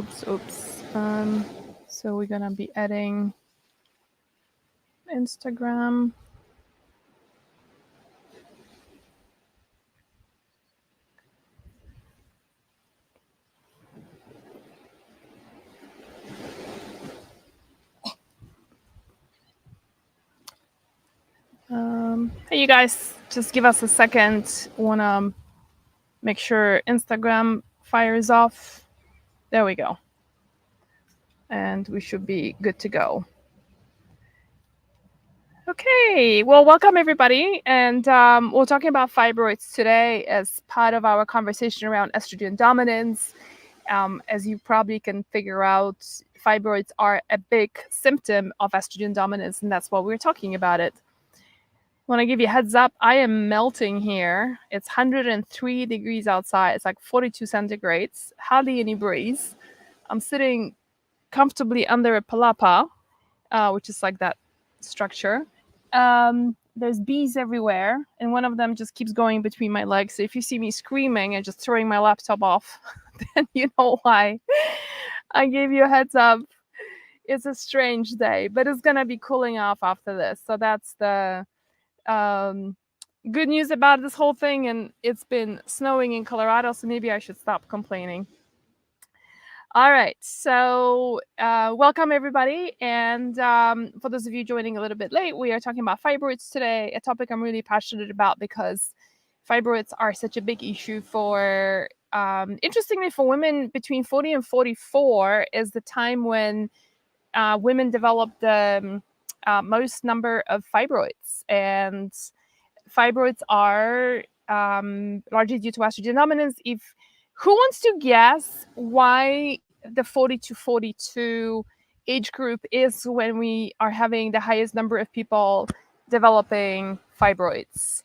Oops. So we're gonna be adding Instagram. Hey, you guys, just give us a second. Wanna make sure Instagram fires off. There we go. And we should be good to go. Okay, well, welcome everybody. And we're talking about fibroids today as part of our conversation around estrogen dominance. As you probably can figure out, fibroids are a big symptom of estrogen dominance, and that's why we're talking about it. I want to give you a heads up, I am melting here. It's 103 degrees outside. It's like 42 centigrades, hardly any breeze. I'm sitting comfortably under a palapa, which is like that structure. There's bees everywhere, and one of them just keeps going between my legs. So if you see me screaming and just throwing my laptop off, then you know why. I gave you a heads up. It's a strange day, but it's gonna be cooling off after this. So that's the good news about this whole thing. And it's been snowing in Colorado, so maybe I should stop complaining. All right, so welcome everybody. And for those of you joining a little bit late, we are talking about fibroids today, a topic I'm really passionate about because fibroids are such a big issue for, interestingly, for women between 40 and 44 is the time when women develop the most number of fibroids. And fibroids are largely due to estrogen dominance. Who wants to guess why the 40 to 42 age group is when we are having the highest number of people developing fibroids?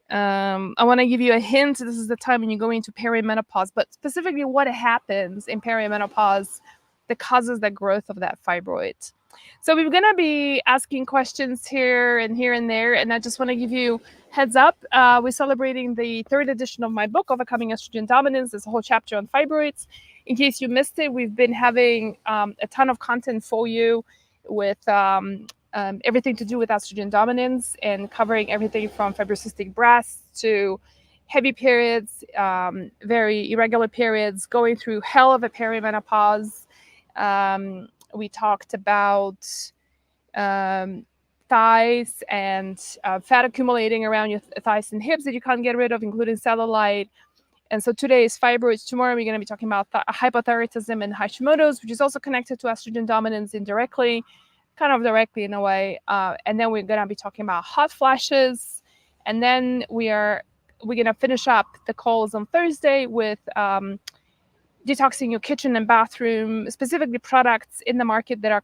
I want to give you a hint. This is the time when you go into perimenopause, but specifically what happens in perimenopause that causes the growth of that fibroid. So we're going to be asking questions here and there, and I just want to give you heads up. We're celebrating the 3rd edition of my book, Overcoming Estrogen Dominance. There's a whole chapter on fibroids. In case you missed it, we've been having a ton of content for you with everything to do with estrogen dominance and covering everything from fibrocystic breasts to heavy periods, very irregular periods, going through hell of a perimenopause. We talked about thighs and fat accumulating around your thighs and hips that you can't get rid of, including cellulite. And so today is fibroids. Tomorrow we're going to be talking about hypothyroidism and Hashimoto's, which is also connected to estrogen dominance indirectly, kind of directly in a way. And then we're going to be talking about hot flashes. And then we're going to finish up the calls on Thursday with detoxing your kitchen and bathroom, specifically products in the market that are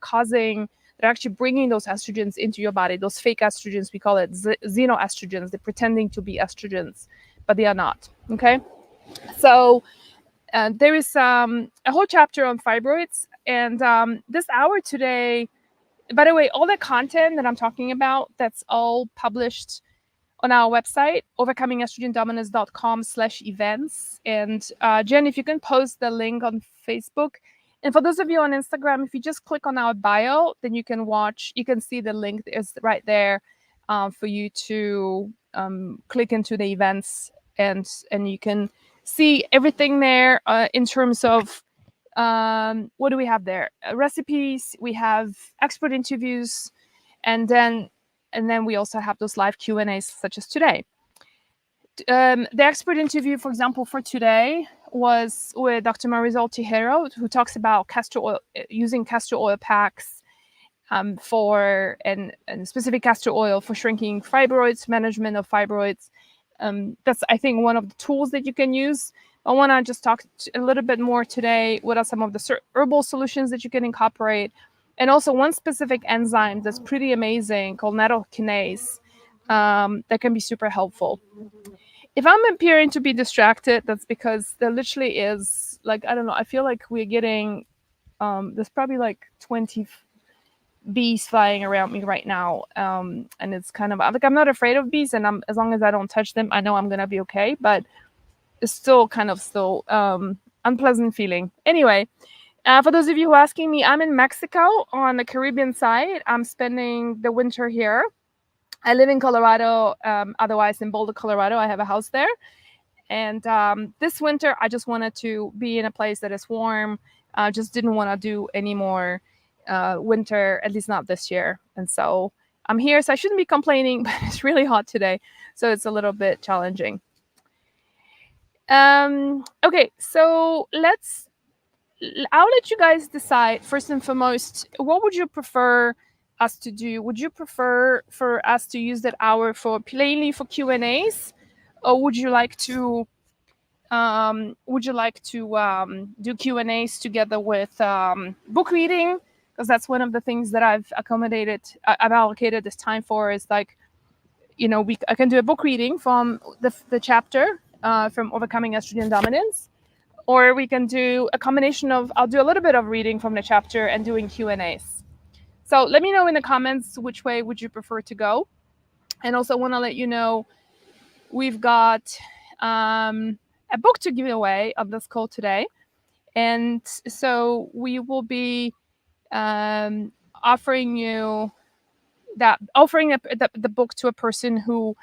actually bringing those estrogens into your body, those fake estrogens. We call it xenoestrogens. They're pretending to be estrogens, but they are not. Okay. So there is a whole chapter on fibroids. And this hour today, by the way, all the content that I'm talking about, that's all published on our website, overcomingestrogendominance.com/events. And Jen, if you can post the link on Facebook. And for those of you on Instagram, if you just click on our bio, then you can see the link is right there for you to click into the events, and you can see everything there in terms of what do we have there? Recipes, we have expert interviews, and then we also have those live Q&As such as today. The expert interview, for example, for today was with Dr. Marisol Tijero, who talks about using castor oil packs for and specific castor oil for shrinking fibroids, management of fibroids. That's, I think, one of the tools that you can use. I want to just talk a little bit more today. What are some of the herbal solutions that you can incorporate? And also one specific enzyme that's pretty amazing called nattokinase that can be super helpful. If I'm appearing to be distracted, that's because there literally is, like, I don't know, I feel like we're getting, there's probably like 20 bees flying around me right now. And it's kind of, like, I'm not afraid of bees, and as long as I don't touch them, I know I'm going to be okay. But it's still kind of unpleasant feeling. Anyway, For those of you who are asking me, I'm in Mexico on the Caribbean side. I'm spending the winter here. I live in Colorado, otherwise in Boulder, Colorado. I have a house there. And this winter, I just wanted to be in a place that is warm. I just didn't want to do any more winter, at least not this year. And so I'm here, so I shouldn't be complaining, but it's really hot today. So it's a little bit challenging. Okay, so I'll let you guys decide first and foremost, what would you prefer us to do? Would you prefer for us to use that hour for plainly for Q&As, or would you like to do Q&As together with book reading? Because that's one of the things that I've allocated this time for, is like, I can do a book reading from the chapter from Overcoming Estrogen Dominance, or we can do a combination of, I'll do a little bit of reading from the chapter and doing Q&As. So let me know in the comments which way would you prefer to go. And also want to let you know we've got a book to give away on this call today. And so we will be offering the book to a person who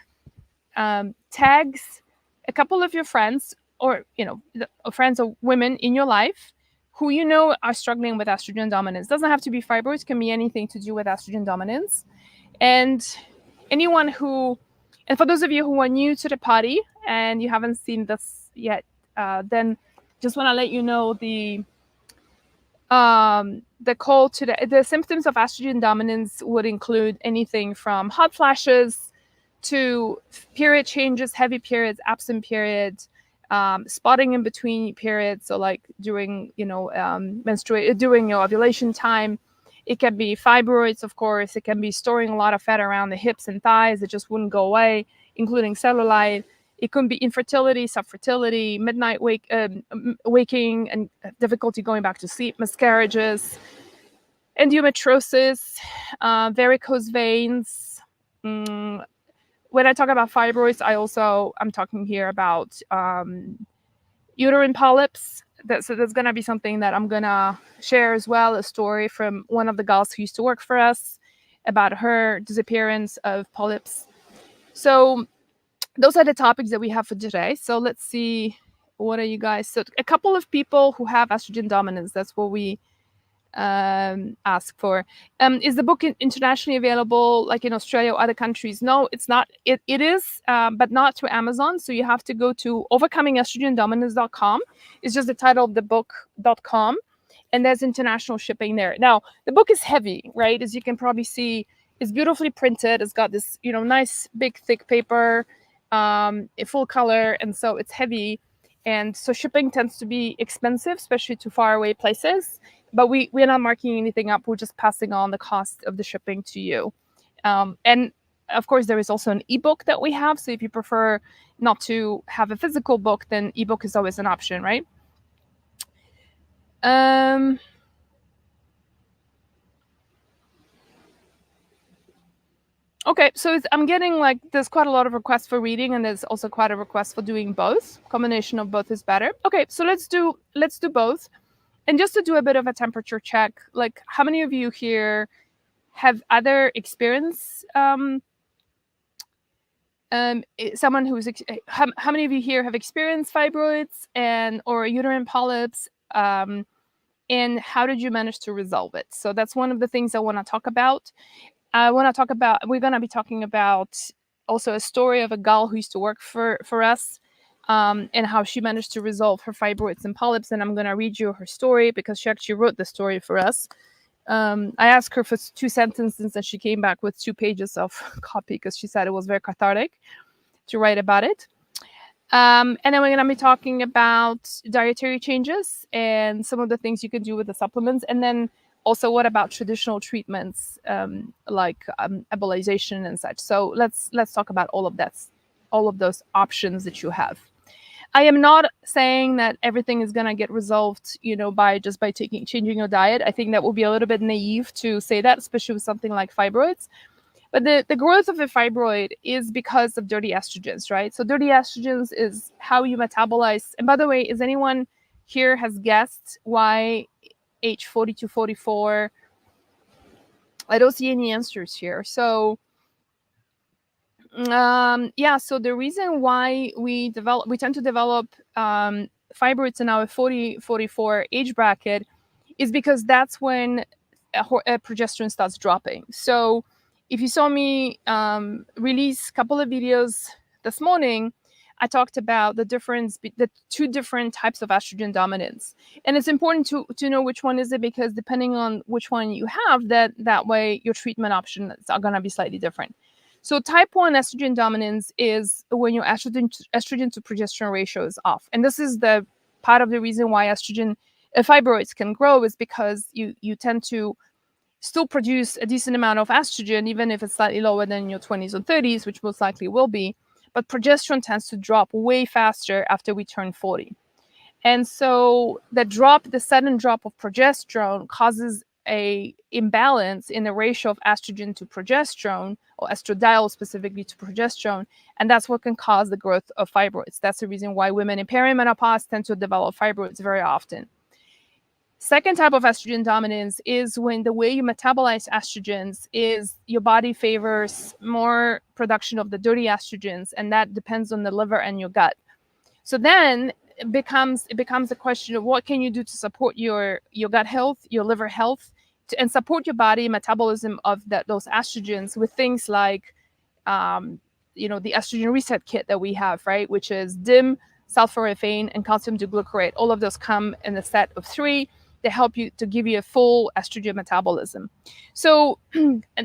tags a couple of your friends, or friends or women in your life who are struggling with estrogen dominance. Doesn't have to be fibroids, can be anything to do with estrogen dominance. And for those of you who are new to the party and you haven't seen this yet, then just want to let you know the call today. The symptoms of estrogen dominance would include anything from hot flashes to period changes, heavy periods, absent periods, spotting in between periods, so like during during your ovulation time. It can be fibroids, of course. It can be storing a lot of fat around the hips and thighs that just wouldn't go away, including cellulite. It can be infertility, subfertility, midnight waking, and difficulty going back to sleep, miscarriages, endometriosis, varicose veins. When I talk about fibroids, I'm talking here about uterine polyps. So there's going to be something that I'm going to share as well, a story from one of the gals who used to work for us about her disappearance of polyps. So those are the topics that we have for today. So let's see, what are you guys? So a couple of people who have estrogen dominance, that's what we ask for. Is the book internationally available, like in Australia or other countries? No, it's not. It is, but not through Amazon. So you have to go to overcomingestrogendominance.com. It's just the title of the book.com, and there's international shipping there. Now, the book is heavy, right? As you can probably see, it's beautifully printed. It's got this, nice, big, thick paper, full color, and so it's heavy. And so shipping tends to be expensive, especially to faraway places. But we're not marking anything up. We're just passing on the cost of the shipping to you. And of course, there is also an ebook that we have. So if you prefer not to have a physical book, then ebook is always an option, right? Okay, so I'm getting there's quite a lot of requests for reading, and there's also quite a request for doing both. Combination of both is better. Okay, so let's do both. And just to do a bit of a temperature check, like how many of you here have other experience? Someone who's how many of you here have experienced fibroids or uterine polyps? And how did you manage to resolve it? So that's one of the things I want to talk about. We're going to be talking about also a story of a gal who used to work for us. And how she managed to resolve her fibroids and polyps. And I'm going to read you her story because she actually wrote the story for us. I asked her for 2 sentences and she came back with 2 pages of copy because she said it was very cathartic to write about it. And then we're going to be talking about dietary changes and some of the things you can do with the supplements. And then also, what about traditional treatments like embolization and such? So let's talk about all of those options that you have. I am not saying that everything is going to get resolved, by changing your diet. I think that would be a little bit naive to say that, especially with something like fibroids. But the growth of a fibroid is because of dirty estrogens, right? So dirty estrogens is how you metabolize. And by the way, is anyone here has guessed why age 40 to 44? I don't see any answers here. So so the reason why we tend to develop fibroids in our 40-44 age bracket is because that's when progesterone starts dropping. So if you saw me release a couple of videos this morning, I talked about the two different types of estrogen dominance. And it's important to know which one is it, because depending on which one you have, that way your treatment options are going to be slightly different. So type 1 estrogen dominance is when your estrogen to progesterone ratio is off. And this is the part of the reason why estrogen fibroids can grow, is because you tend to still produce a decent amount of estrogen, even if it's slightly lower than your 20s or 30s, which most likely will be. But progesterone tends to drop way faster after we turn 40. And so the sudden drop of progesterone causes a imbalance in the ratio of estrogen to progesterone, or estradiol specifically to progesterone, and that's what can cause the growth of fibroids. That's the reason why women in perimenopause tend to develop fibroids very often. Second type of estrogen dominance is when the way you metabolize estrogens is your body favors more production of the dirty estrogens, and that depends on the liver and your gut. So then it becomes a question of what can you do to support your gut health, your liver health, and support your body metabolism of those estrogens with things like the estrogen reset kit that we have, right, which is DIM, sulforaphane, and calcium D-glucarate. All of those come in a set of 3. They help you to give you a full estrogen metabolism. So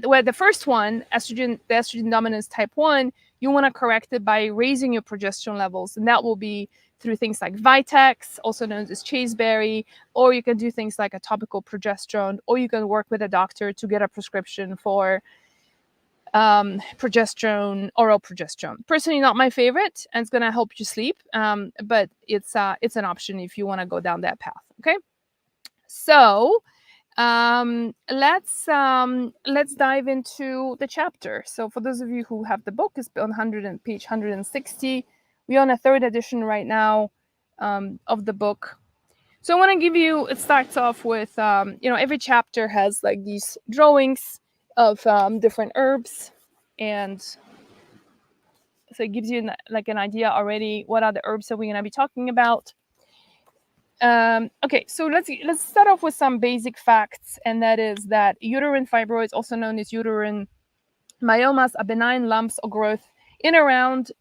where the first one, the estrogen dominance type 1, you want to correct it by raising your progesterone levels. And that will be through things like Vitex, also known as chaseberry, or you can do things like a topical progesterone, or you can work with a doctor to get a prescription for progesterone, oral progesterone. Personally, not my favorite, and it's going to help you sleep, but it's an option if you want to go down that path. Okay. So let's dive into the chapter. So for those of you who have the book, it's on page 160. We're on a 3rd edition right now of the book. So I want to give you, it starts off with, every chapter has like these drawings of different herbs. And so it gives you an idea already what are the herbs that we're going to be talking about. Okay, so let's start off with some basic facts, and that is that uterine fibroids, also known as uterine myomas, are benign lumps or growth in or around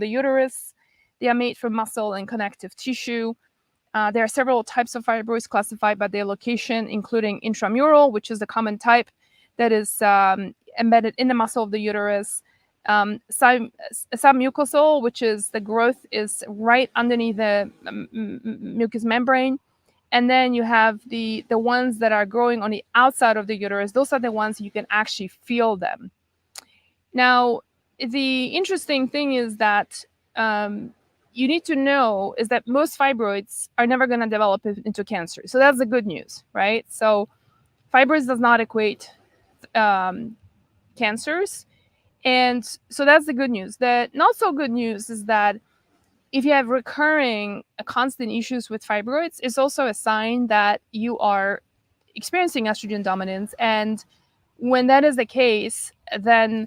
the uterus. They are made from muscle and connective tissue. There are several types of fibroids classified by their location, including intramural, which is the common type that is embedded in the muscle of the uterus. Submucosal, which is the growth is right underneath the mucous membrane. And then you have the ones that are growing on the outside of the uterus. Those are the ones you can actually feel them. Now, the interesting thing is that you need to know is that most fibroids are never going to develop into cancer. So that's the good news, right? So fibroids does not equate cancers. And so that's the good news. The not so good news is that if you have recurring constant issues with fibroids, it's also a sign that you are experiencing estrogen dominance. And when that is the case, then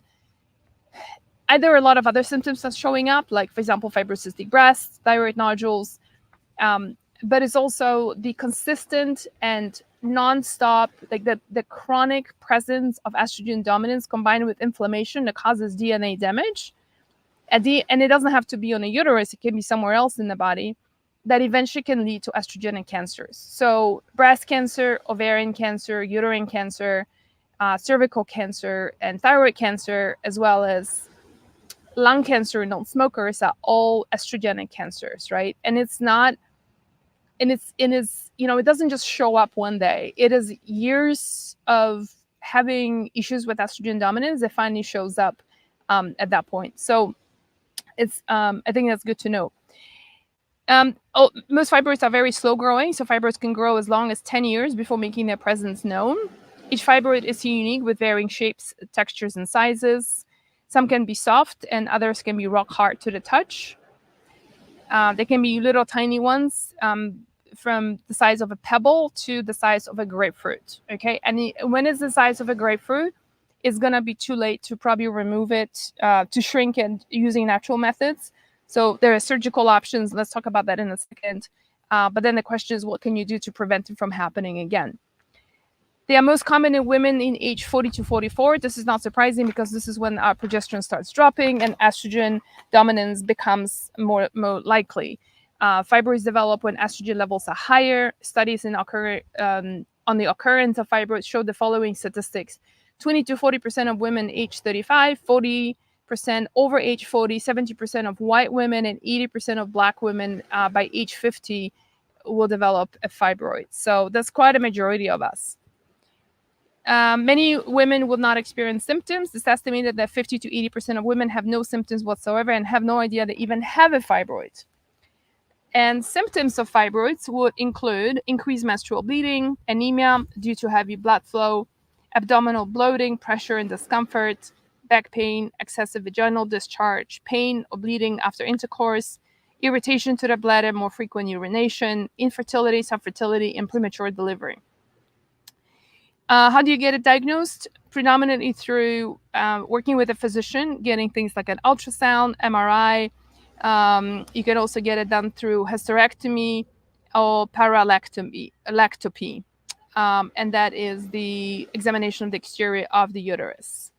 either a lot of other symptoms are showing up, like, for example, fibrocystic breasts, thyroid nodules, but it's also the consistent and nonstop, like the chronic presence of estrogen dominance combined with inflammation that causes DNA damage. And it doesn't have to be on the uterus, it can be somewhere else in the body, that eventually can lead to estrogenic cancers. So breast cancer, ovarian cancer, uterine cancer, cervical cancer, and thyroid cancer, as well as lung cancer in non-smokers, are all estrogenic cancers, right? And it's not, and it's it doesn't just show up one day. It is years of having issues with estrogen dominance that finally shows up at that point. So it's I think that's good to know. Most fibroids are very slow growing, so fibroids can grow as long as 10 years before making their presence known. Each fibroid is unique with varying shapes, textures, and sizes. Some can be soft and others can be rock hard to the touch. They can be little tiny ones. from the size of a pebble to the size of a grapefruit. Okay, and when it's the size of a grapefruit, it's gonna be too late to probably remove it, to shrink it using natural methods. So there are surgical options. Let's talk about that in a second. But then the question is, what can you do to prevent it from happening again? They are most common in women in age 40 to 44. This is not surprising because this is when our progesterone starts dropping and estrogen dominance becomes more likely. Fibroids develop when estrogen levels are higher. Studies on the occurrence of fibroids show the following statistics: 20 to 40% of women age 35, 40% over age 40, 70% of white women, and 80% of Black women by age 50 will develop a fibroid. So that's quite a majority of us. Many women will not experience symptoms. It's estimated that 50 to 80% of women have no symptoms whatsoever and have no idea they even have a fibroid. And symptoms of fibroids would include increased menstrual bleeding, anemia due to heavy blood flow, abdominal bloating, pressure and discomfort, back pain, excessive vaginal discharge, pain or bleeding after intercourse, irritation to the bladder, more frequent urination, infertility, subfertility, and premature delivery. How do you get it diagnosed? Predominantly through working with a physician, getting things like an ultrasound, MRI. You can also get it done through hysterectomy or paralectomy, and that is the examination of the exterior of the uterus.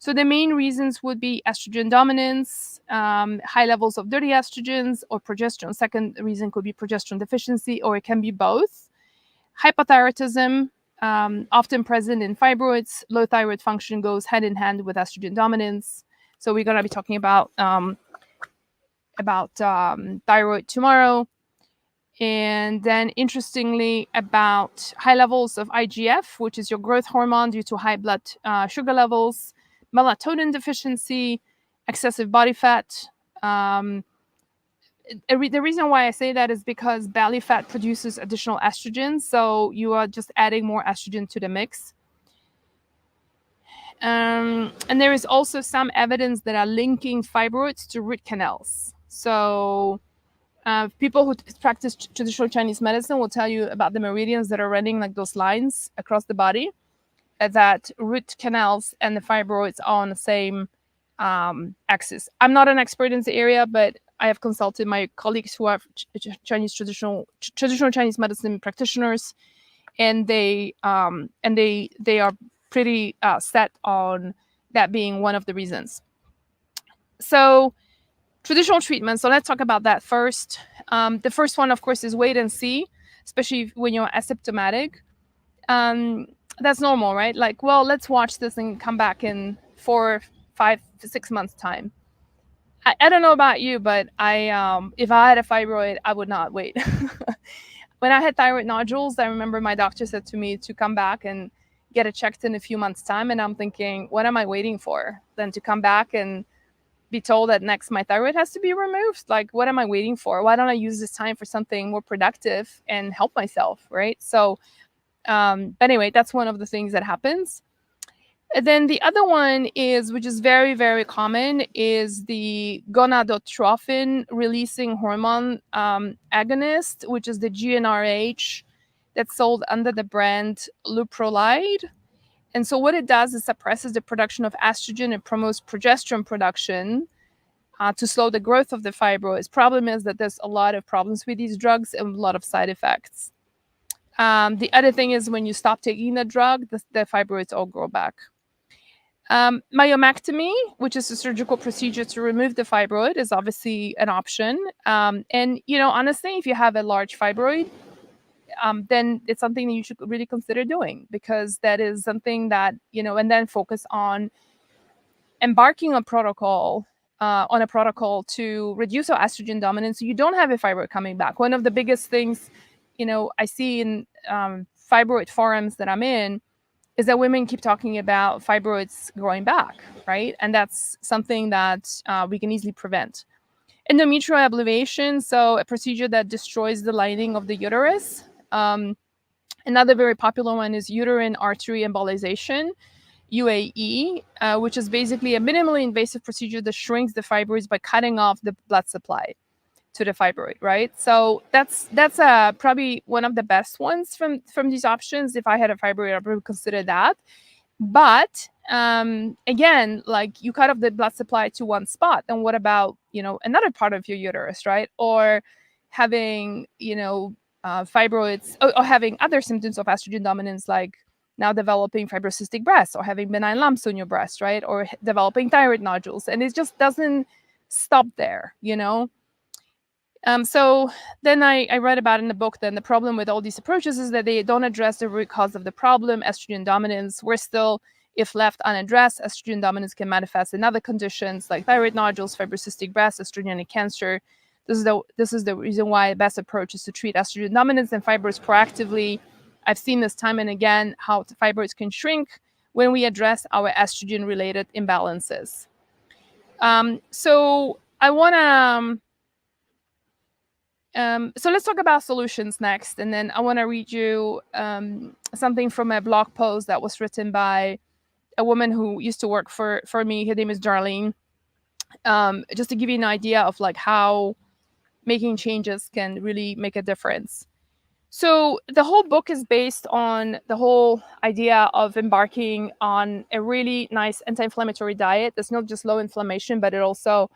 So the main reasons would be estrogen dominance, high levels of dirty estrogens, or progesterone. Second reason could be progesterone deficiency, or it can be both. Hypothyroidism, often present in fibroids. Low thyroid function goes hand in hand with estrogen dominance. So we're going to be talking about thyroid tomorrow. And then interestingly, about high levels of IGF, which is your growth hormone due to high blood sugar levels, melatonin deficiency, excessive body fat. The reason why I say that is because belly fat produces additional estrogen, so you are just adding more estrogen to the mix. And there is also some evidence that are linking fibroids to root canals. So people who practice traditional Chinese medicine will tell you about the meridians that are running like those lines across the body, that root canals and the fibroids are on the same axis. I'm not an expert in the area, but I have consulted my colleagues who are traditional Chinese medicine practitioners, and they are pretty set on that being one of the reasons. So traditional treatment. So let's talk about that first. The first one, of course, is wait and see, especially when you're asymptomatic. That's normal, right? Like, well, let's watch this and come back in 4, 5, 6 months time. I don't know about you, but if I had a fibroid, I would not wait. When I had thyroid nodules, I remember my doctor said to me to come back and get it checked in a few months' time. And I'm thinking, what am I waiting for? Then to come back and be told that next my thyroid has to be removed? Like, what am I waiting for? Why don't I use this time for something more productive and help myself, right? So, but anyway, that's one of the things that happens. And then the other one is, which is very, very common, is the gonadotrophin releasing hormone agonist, which is the GnRH that's sold under the brand Luprolide. And so what it does is suppresses the production of estrogen and promotes progesterone production to slow the growth of the fibroids. Problem is that there's a lot of problems with these drugs and a lot of side effects. The other thing is when you stop taking the drug, the fibroids all grow back. Myomectomy, which is a surgical procedure to remove the fibroid, is obviously an option. And, honestly, if you have a large fibroid, then it's something that you should really consider doing, because that is something that, and then focus on embarking on a protocol to reduce our estrogen dominance so you don't have a fibroid coming back. One of the biggest things, I see in fibroid forums that I'm in is that women keep talking about fibroids growing back, right? And that's something that we can easily prevent. Endometrial ablation, so a procedure that destroys the lining of the uterus. Another very popular one is uterine artery embolization, UAE, which is basically a minimally invasive procedure that shrinks the fibroids by cutting off the blood supply. to the fibroid, right? So that's probably one of the best ones from these options. If I had a fibroid, I would consider that. But again, like, you cut off the blood supply to one spot, and what about, another part of your uterus, right? Or having, fibroids, or having other symptoms of estrogen dominance, like now developing fibrocystic breasts, or having benign lumps on your breast, right? Or developing thyroid nodules. And it just doesn't stop there. So then I read about in the book, then the problem with all these approaches is that they don't address the root cause of the problem, estrogen dominance. We're still, if left unaddressed, estrogen dominance can manifest in other conditions like thyroid nodules, fibrocystic breast, estrogenic cancer. This is the reason why the best approach is to treat estrogen dominance and fibroids proactively. I've seen this time and again, how the fibroids can shrink when we address our estrogen-related imbalances. So I want to... so let's talk about solutions next. And then I want to read you something from a blog post that was written by a woman who used to work for me. Her name is Darlene. Just to give you an idea of like how making changes can really make a difference. So the whole book is based on the whole idea of embarking on a really nice anti-inflammatory diet that's not just low inflammation, but it also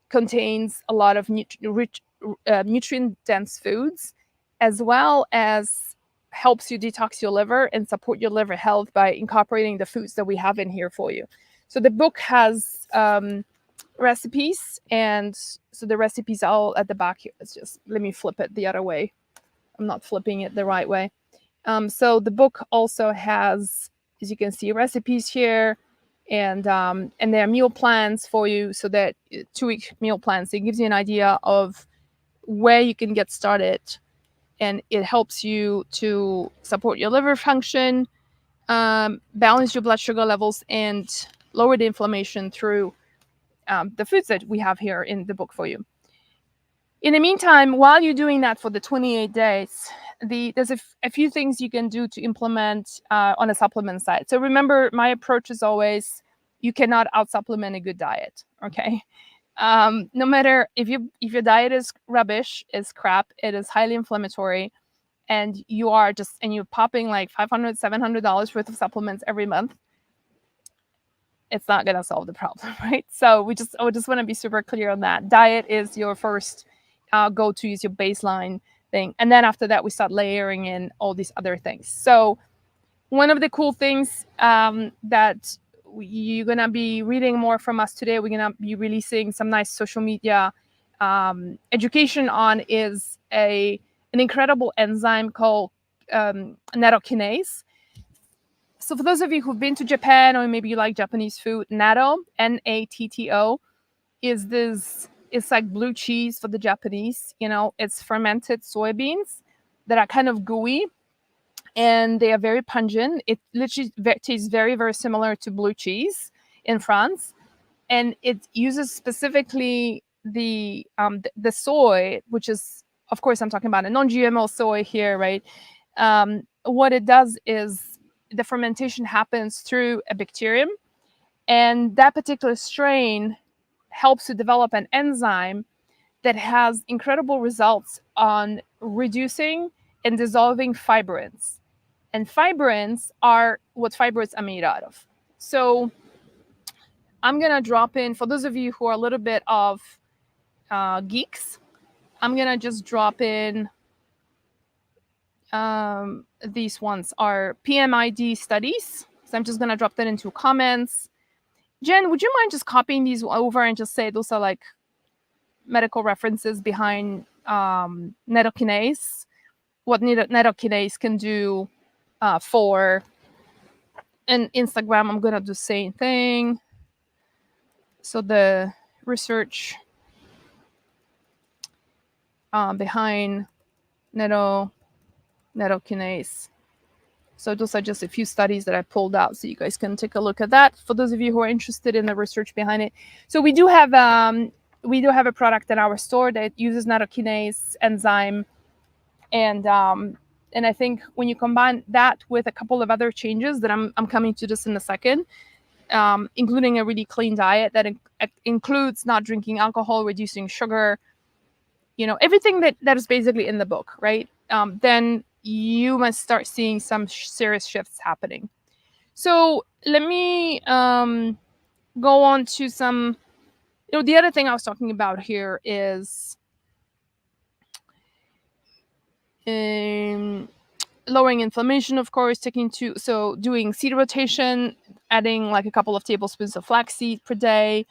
contains a lot of nutrient-dense foods, as well as helps you detox your liver and support your liver health by incorporating the foods that we have in here for you. So the book has recipes, and so the recipes are all at the back here. Let me flip it the other way. I'm not flipping it the right way. So the book also has, as you can see, recipes here, and there are meal plans for you, so that 2-week meal plans. It gives you an idea of where you can get started, and it helps you to support your liver function, balance your blood sugar levels, and lower the inflammation through the foods that we have here in the book for you. In the meantime, while you're doing that for the 28 days, there's a few things you can do to implement on a supplement side. So remember, my approach is always, you cannot out-supplement a good diet, okay? No matter if your diet is rubbish, is crap, it is highly inflammatory, and you're popping like $500, $700 worth of supplements every month, it's not going to solve the problem, right? So I just want to be super clear on that. Diet is your first go-to, is your baseline thing. And then after that, we start layering in all these other things. So one of the cool things that you're going to be reading more from us today, we're going to be releasing some nice social media education on, is an incredible enzyme called nattokinase. So for those of you who've been to Japan, or maybe you like Japanese food, natto, N-A-T-T-O, it's like blue cheese for the Japanese. It's fermented soybeans that are kind of gooey, and they are very pungent. It literally tastes very, very similar to blue cheese in France. And it uses specifically the soy, which is, of course, I'm talking about a non-GMO soy here, right? What it does is the fermentation happens through a bacterium, and that particular strain helps to develop an enzyme that has incredible results on reducing and dissolving fibrins. And fibrins are what fibroids are made out of. So I'm going to drop in, for those of you who are a little bit of geeks, I'm going to just drop in, these ones are PMID studies. So I'm just going to drop that into comments. Jen, would you mind just copying these over and just say those are like medical references behind nattokinase, what nattokinase can do for... And Instagram, I'm going to do the same thing. So the research behind nattokinase. So those are just a few studies that I pulled out, so you guys can take a look at that for those of you who are interested in the research behind it. So we do have a product in our store that uses nattokinase enzyme, and I think when you combine that with a couple of other changes that I'm coming to this in a second, including a really clean diet that includes not drinking alcohol, reducing sugar, everything that is basically in the book, right? Then you must start seeing some serious shifts happening. So let me go on to some. The other thing I was talking about here is lowering inflammation, of course, doing seed rotation, adding like a couple of tablespoons of flaxseed per day.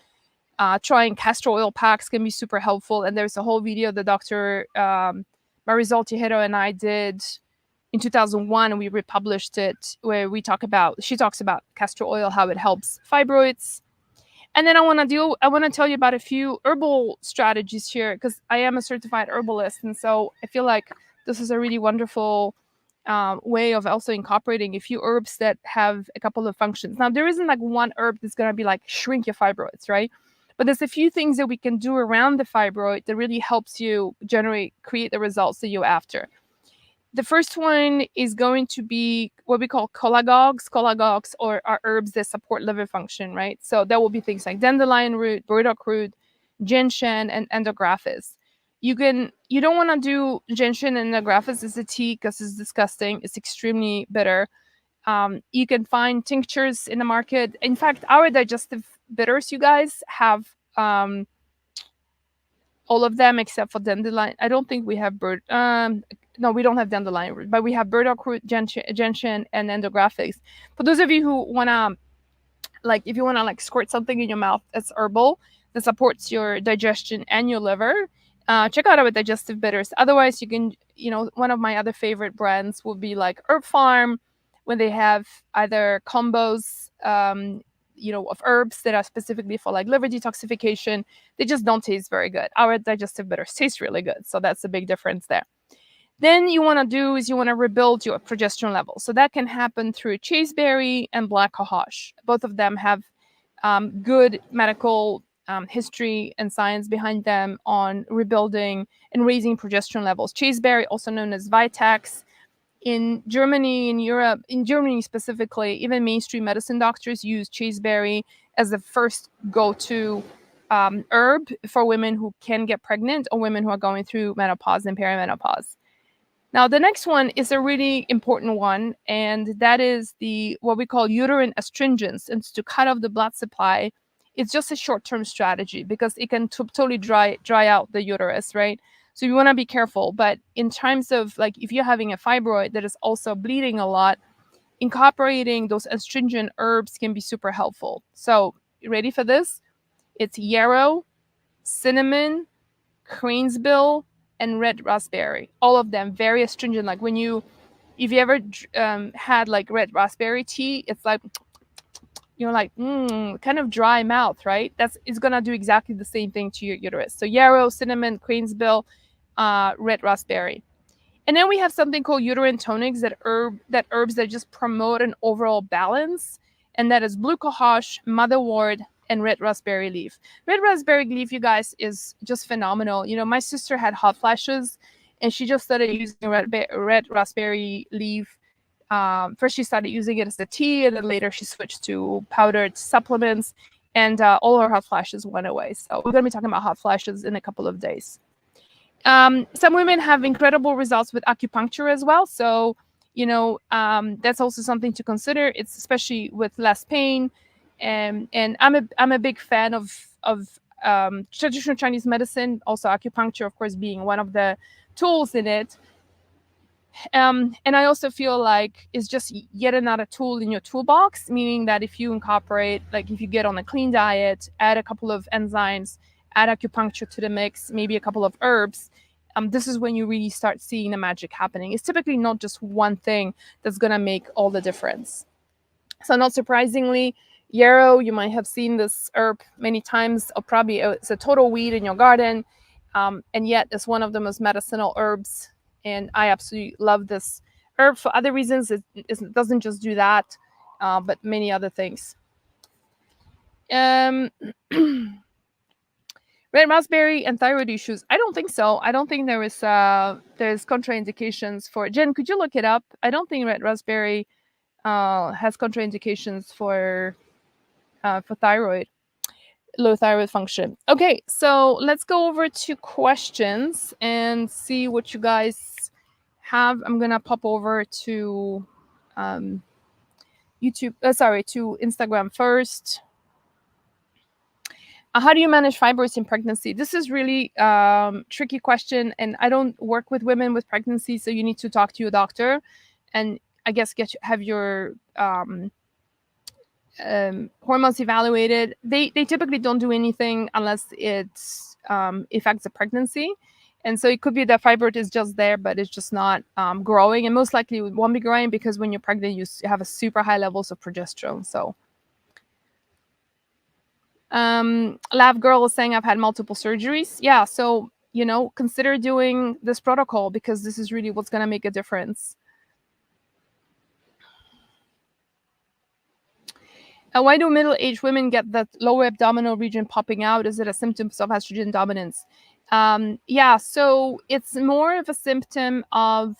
Trying castor oil packs can be super helpful. And there's a whole video the Dr. Marisol Tejero and I did in 2001, and we republished it, where she talks about castor oil, how it helps fibroids. And then I want to tell you about a few herbal strategies here, because I am a certified herbalist, and so I feel like this is a really wonderful way of also incorporating a few herbs that have a couple of functions. Now, there isn't like one herb that's going to be like shrink your fibroids, right? But there's a few things that we can do around the fibroid that really helps you create the results that you're after. The first one is going to be what we call cholagogues. Cholagogues are herbs that support liver function, right? So that will be things like dandelion root, burdock root, gentian, and endographis. You don't want to do gentian and endographis as a tea because it's disgusting. It's extremely bitter. You can find tinctures in the market. In fact, our digestive bitters, you guys, have all of them except for dandelion. I don't think we have no, we don't have dandelion root, but we have burdock root, gentian, and endographis. For those of you who want to, if you want to squirt something in your mouth that's herbal, that supports your digestion and your liver, check out our digestive bitters. Otherwise, you can, one of my other favorite brands will be like Herb Farm, when they have either combos, of herbs that are specifically for like liver detoxification. They just don't taste very good. Our digestive bitters taste really good. So that's a big difference there. Then you want to rebuild your progesterone level. So that can happen through chasteberry and black cohosh. Both of them have good medical history and science behind them on rebuilding and raising progesterone levels. Chasteberry, also known as Vitax. In Germany, in Europe, in Germany specifically, even mainstream medicine doctors use chasteberry as the first go-to herb for women who can get pregnant or women who are going through menopause and perimenopause. Now, the next one is a really important one, and that is what we call uterine astringents. And to cut off the blood supply, it's just a short-term strategy because it can totally dry out the uterus, right? So you want to be careful. But in terms of if you're having a fibroid that is also bleeding a lot, incorporating those astringent herbs can be super helpful. So you ready for this? It's yarrow, cinnamon, cranesbill, and red raspberry. All of them very astringent. Like if you ever had red raspberry tea, it's like kind of dry mouth, right? It's gonna do exactly the same thing to your uterus. So yarrow, cinnamon, cranesbill, red raspberry. And then we have something called uterine tonics, that herbs that just promote an overall balance, and that is blue cohosh, motherwort, and red raspberry leaf. Red raspberry leaf, you guys, is just phenomenal. My sister had hot flashes, and she just started using red raspberry leaf. First, she started using it as a tea, and then later she switched to powdered supplements, and all her hot flashes went away. So we're going to be talking about hot flashes in a couple of days. Some women have incredible results with acupuncture as well. So, that's also something to consider. It's especially with less pain. And I'm a big fan of traditional Chinese medicine, also acupuncture, of course, being one of the tools in it. And I also feel like it's just yet another tool in your toolbox, meaning that if you incorporate, if you get on a clean diet, add a couple of enzymes, add acupuncture to the mix, maybe a couple of herbs, this is when you really start seeing the magic happening. It's typically not just one thing that's going to make all the difference. So not surprisingly, yarrow, you might have seen this herb many times, or probably it's a total weed in your garden, and yet it's one of the most medicinal herbs. And I absolutely love this herb for other reasons. It doesn't just do that, but many other things. Red raspberry and thyroid issues. I don't think so. I don't think there's contraindications for it. Jen, could you look it up? I don't think red raspberry has contraindications for thyroid. low thyroid function. Okay, so let's go over to questions and see what you guys have. I'm gonna pop over to YouTube, to Instagram first. How do you manage fibroids in pregnancy? This is really tricky question, and I don't work with women with pregnancy, so you need to talk to your doctor, and I guess have your hormones evaluated. They typically don't do anything unless it affects the pregnancy, and so it could be that fibroid is just there, but it's just not growing, and most likely it won't be growing because when you're pregnant, you have a super high levels of progesterone. So lab girl is saying I've had multiple surgeries. Yeah, so consider doing this protocol because this is really what's going to make a difference. Why do middle-aged women get that lower abdominal region popping out? Is it a symptom of estrogen dominance? Yeah, so it's more of a symptom of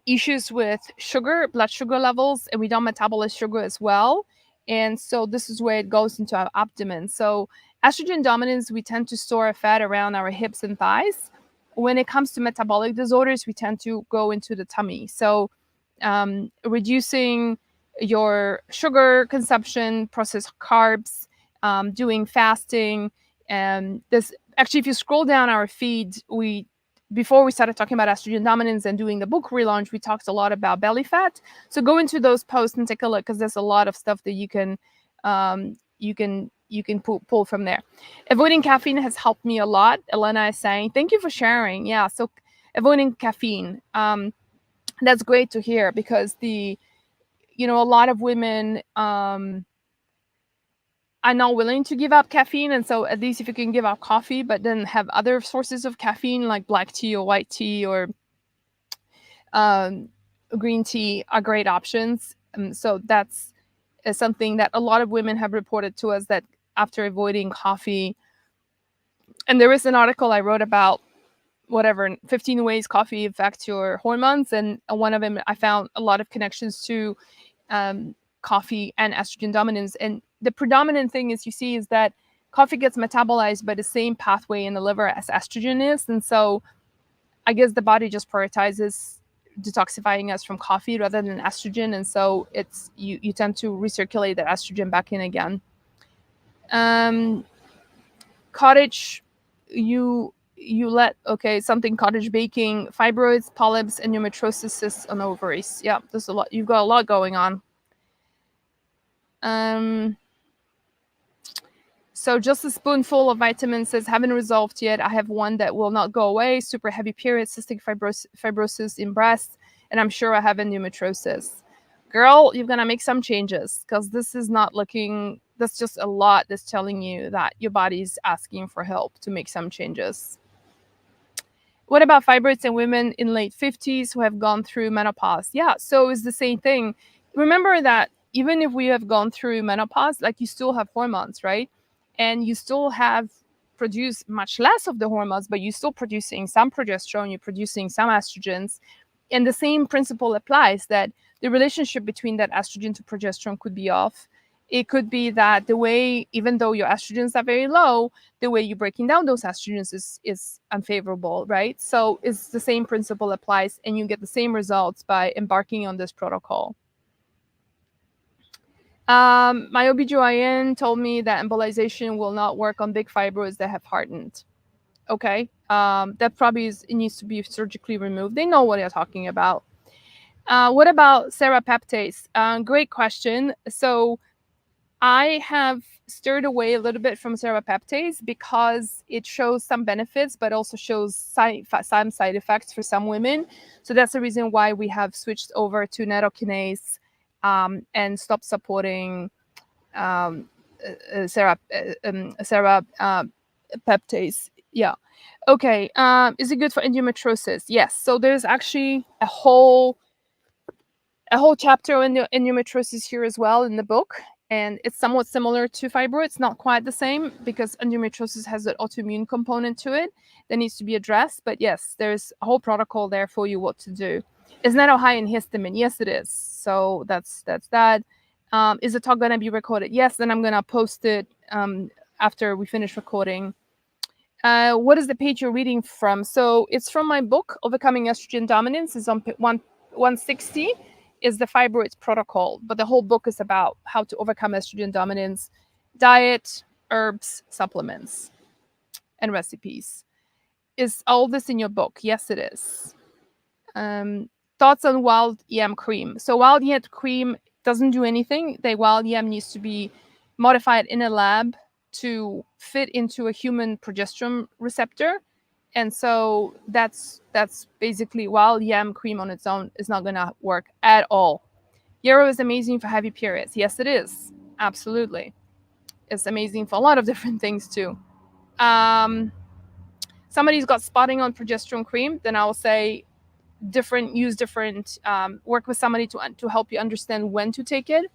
issues with sugar, blood sugar levels, and we don't metabolize sugar as well. And so this is where it goes into our abdomen. So estrogen dominance, we tend to store fat around our hips and thighs. When it comes to metabolic disorders, we tend to go into the tummy. So reducing your sugar consumption, processed carbs, doing fasting, and this actually, if you scroll down our feed, before we started talking about estrogen dominance and doing the book relaunch, we talked a lot about belly fat. So go into those posts and take a look because there's a lot of stuff that you can pull from there. Avoiding caffeine has helped me a lot. Elena is saying, thank you for sharing. Yeah, so avoiding caffeine. That's great to hear because a lot of women are not willing to give up caffeine, and so at least if you can give up coffee but then have other sources of caffeine like black tea or white tea or green tea are great options. So that's something that a lot of women have reported to us, that after avoiding coffee, and there is an article I wrote about 15 ways coffee affects your hormones, and one of them I found a lot of connections to coffee and estrogen dominance. And the predominant thing is that coffee gets metabolized by the same pathway in the liver as estrogen is, and so I guess the body just prioritizes detoxifying us from coffee rather than estrogen, and so it's you tend to recirculate the estrogen back in again. Cottage, something cottage baking, fibroids, polyps, endometriosis, cysts on ovaries. Yeah, there's a lot. You've got a lot going on. So just a spoonful of vitamins says, haven't resolved yet. I have one that will not go away. Super heavy period, cystic fibrosis in breast, and I'm sure I have endometriosis. Girl, you're going to make some changes because this is not looking, that's just a lot that's telling you that your body's asking for help to make some changes. What about fibroids in women in late 50s who have gone through menopause? Yeah, so it's the same thing. Remember that even if we have gone through menopause, like you still have hormones, right? And you still have produced much less of the hormones, but you're still producing some progesterone, you're producing some estrogens. And the same principle applies, that the relationship between that estrogen to progesterone could be off. It could be that the way, even though your estrogens are very low, the way you're breaking down those estrogens is unfavorable, right? So it's the same principle applies, and you get the same results by embarking on this protocol. My OBGYN told me that embolization will not work on big fibroids that have hardened. Okay, that probably it needs to be surgically removed. They know what they're talking about. What about serapeptase? Great question. So I have stirred away a little bit from serapeptase because it shows some benefits, but also shows some side effects for some women. So that's the reason why we have switched over to nattokinase and stopped supporting serapeptase. Yeah. Okay. Is it good for endometriosis? Yes. So there's actually a whole chapter in the endometriosis here as well in the book, and it's somewhat similar to fibroids, not quite the same because endometriosis has an autoimmune component to it that needs to be addressed. But yes, there's a whole protocol there for you what to do. Is netto high in histamine? Yes, it is. So that's that. Is the talk going to be recorded? Yes, then I'm going to post it after we finish recording. What is the page you're reading from? So it's from my book, Overcoming Estrogen Dominance. It's on 160, is the Fibroids protocol. But the whole book is about how to overcome estrogen dominance, diet, herbs, supplements, and recipes. Is all this in your book? Yes, it is. Thoughts on wild yam cream. So wild yam cream doesn't do anything. The wild yam needs to be modified in a lab to fit into a human progesterone receptor. And so that's basically wild yam cream on its own is not going to work at all. Yarrow is amazing for heavy periods. Yes, it is. Absolutely. It's amazing for a lot of different things too. Somebody's got spotting on progesterone cream, then I'll say use different, work with somebody to help you understand when to take it.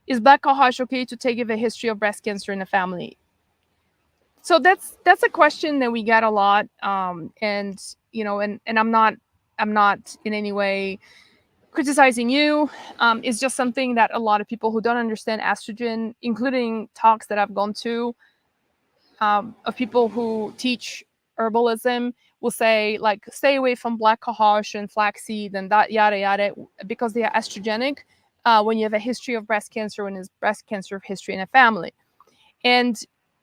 Is black cohosh okay to take if a history of breast cancer in the family? So that's a question that we get a lot, and I'm not in any way criticizing you. It's just something that a lot of people who don't understand estrogen, including talks that I've gone to of people who teach herbalism, will say, like, stay away from black cohosh and flaxseed and that yada yada because they are estrogenic when you have a history of breast cancer, when there's breast cancer history in a family. And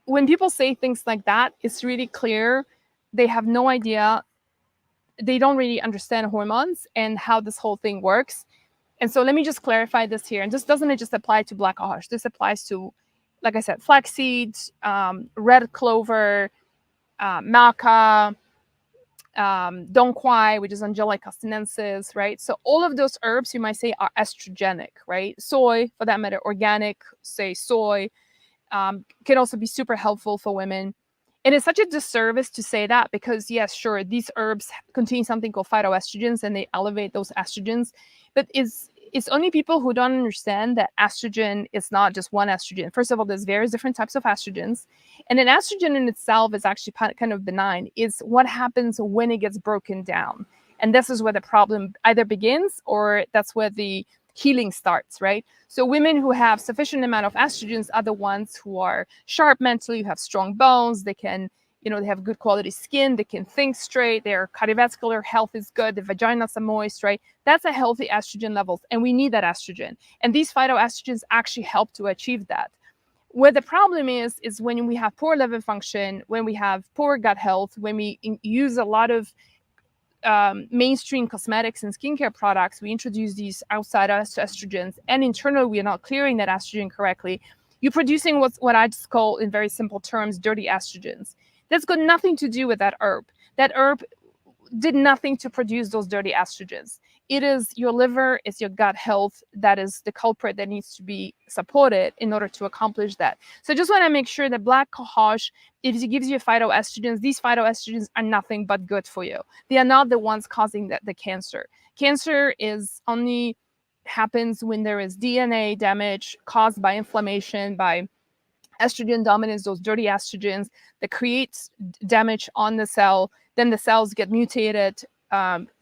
when people say things like that, it's really clear they have no idea. They don't really understand hormones and how this whole thing works. And so let me just clarify this here. And this doesn't just apply to black cohosh. This applies to, like I said, flaxseed, red clover, maca, dong quai, which is Angelica sinensis, right? So all of those herbs you might say are estrogenic, right? Soy, for that matter, organic, say soy, can also be super helpful for women. And it's such a disservice to say that because, yes, sure, these herbs contain something called phytoestrogens and they elevate those estrogens. But it's only people who don't understand that estrogen is not just one estrogen. First of all, there's various different types of estrogens. And an estrogen in itself is actually kind of benign. It's what happens when it gets broken down. And this is where the problem either begins or that's where the healing starts, right? So women who have sufficient amount of estrogens are the ones who are sharp mentally, who have strong bones, they can, they have good quality skin, they can think straight, their cardiovascular health is good, the vaginas are moist, right? That's a healthy estrogen levels, and we need that estrogen. And these phytoestrogens actually help to achieve that. Where the problem is when we have poor liver function, when we have poor gut health, when we use a lot of mainstream cosmetics and skincare products, we introduce these outside estrogens, and internally we are not clearing that estrogen correctly. You're producing what I just call, in very simple terms, dirty estrogens. That's got nothing to do with that herb. That herb did nothing to produce those dirty estrogens. It is your liver, it's your gut health that is the culprit that needs to be supported in order to accomplish that. So I just want to make sure that black cohosh, if it gives you phytoestrogens, these phytoestrogens are nothing but good for you. They are not the ones causing the cancer. Cancer is only happens when there is DNA damage caused by inflammation, by estrogen dominance, those dirty estrogens that creates damage on the cell. Then the cells get mutated,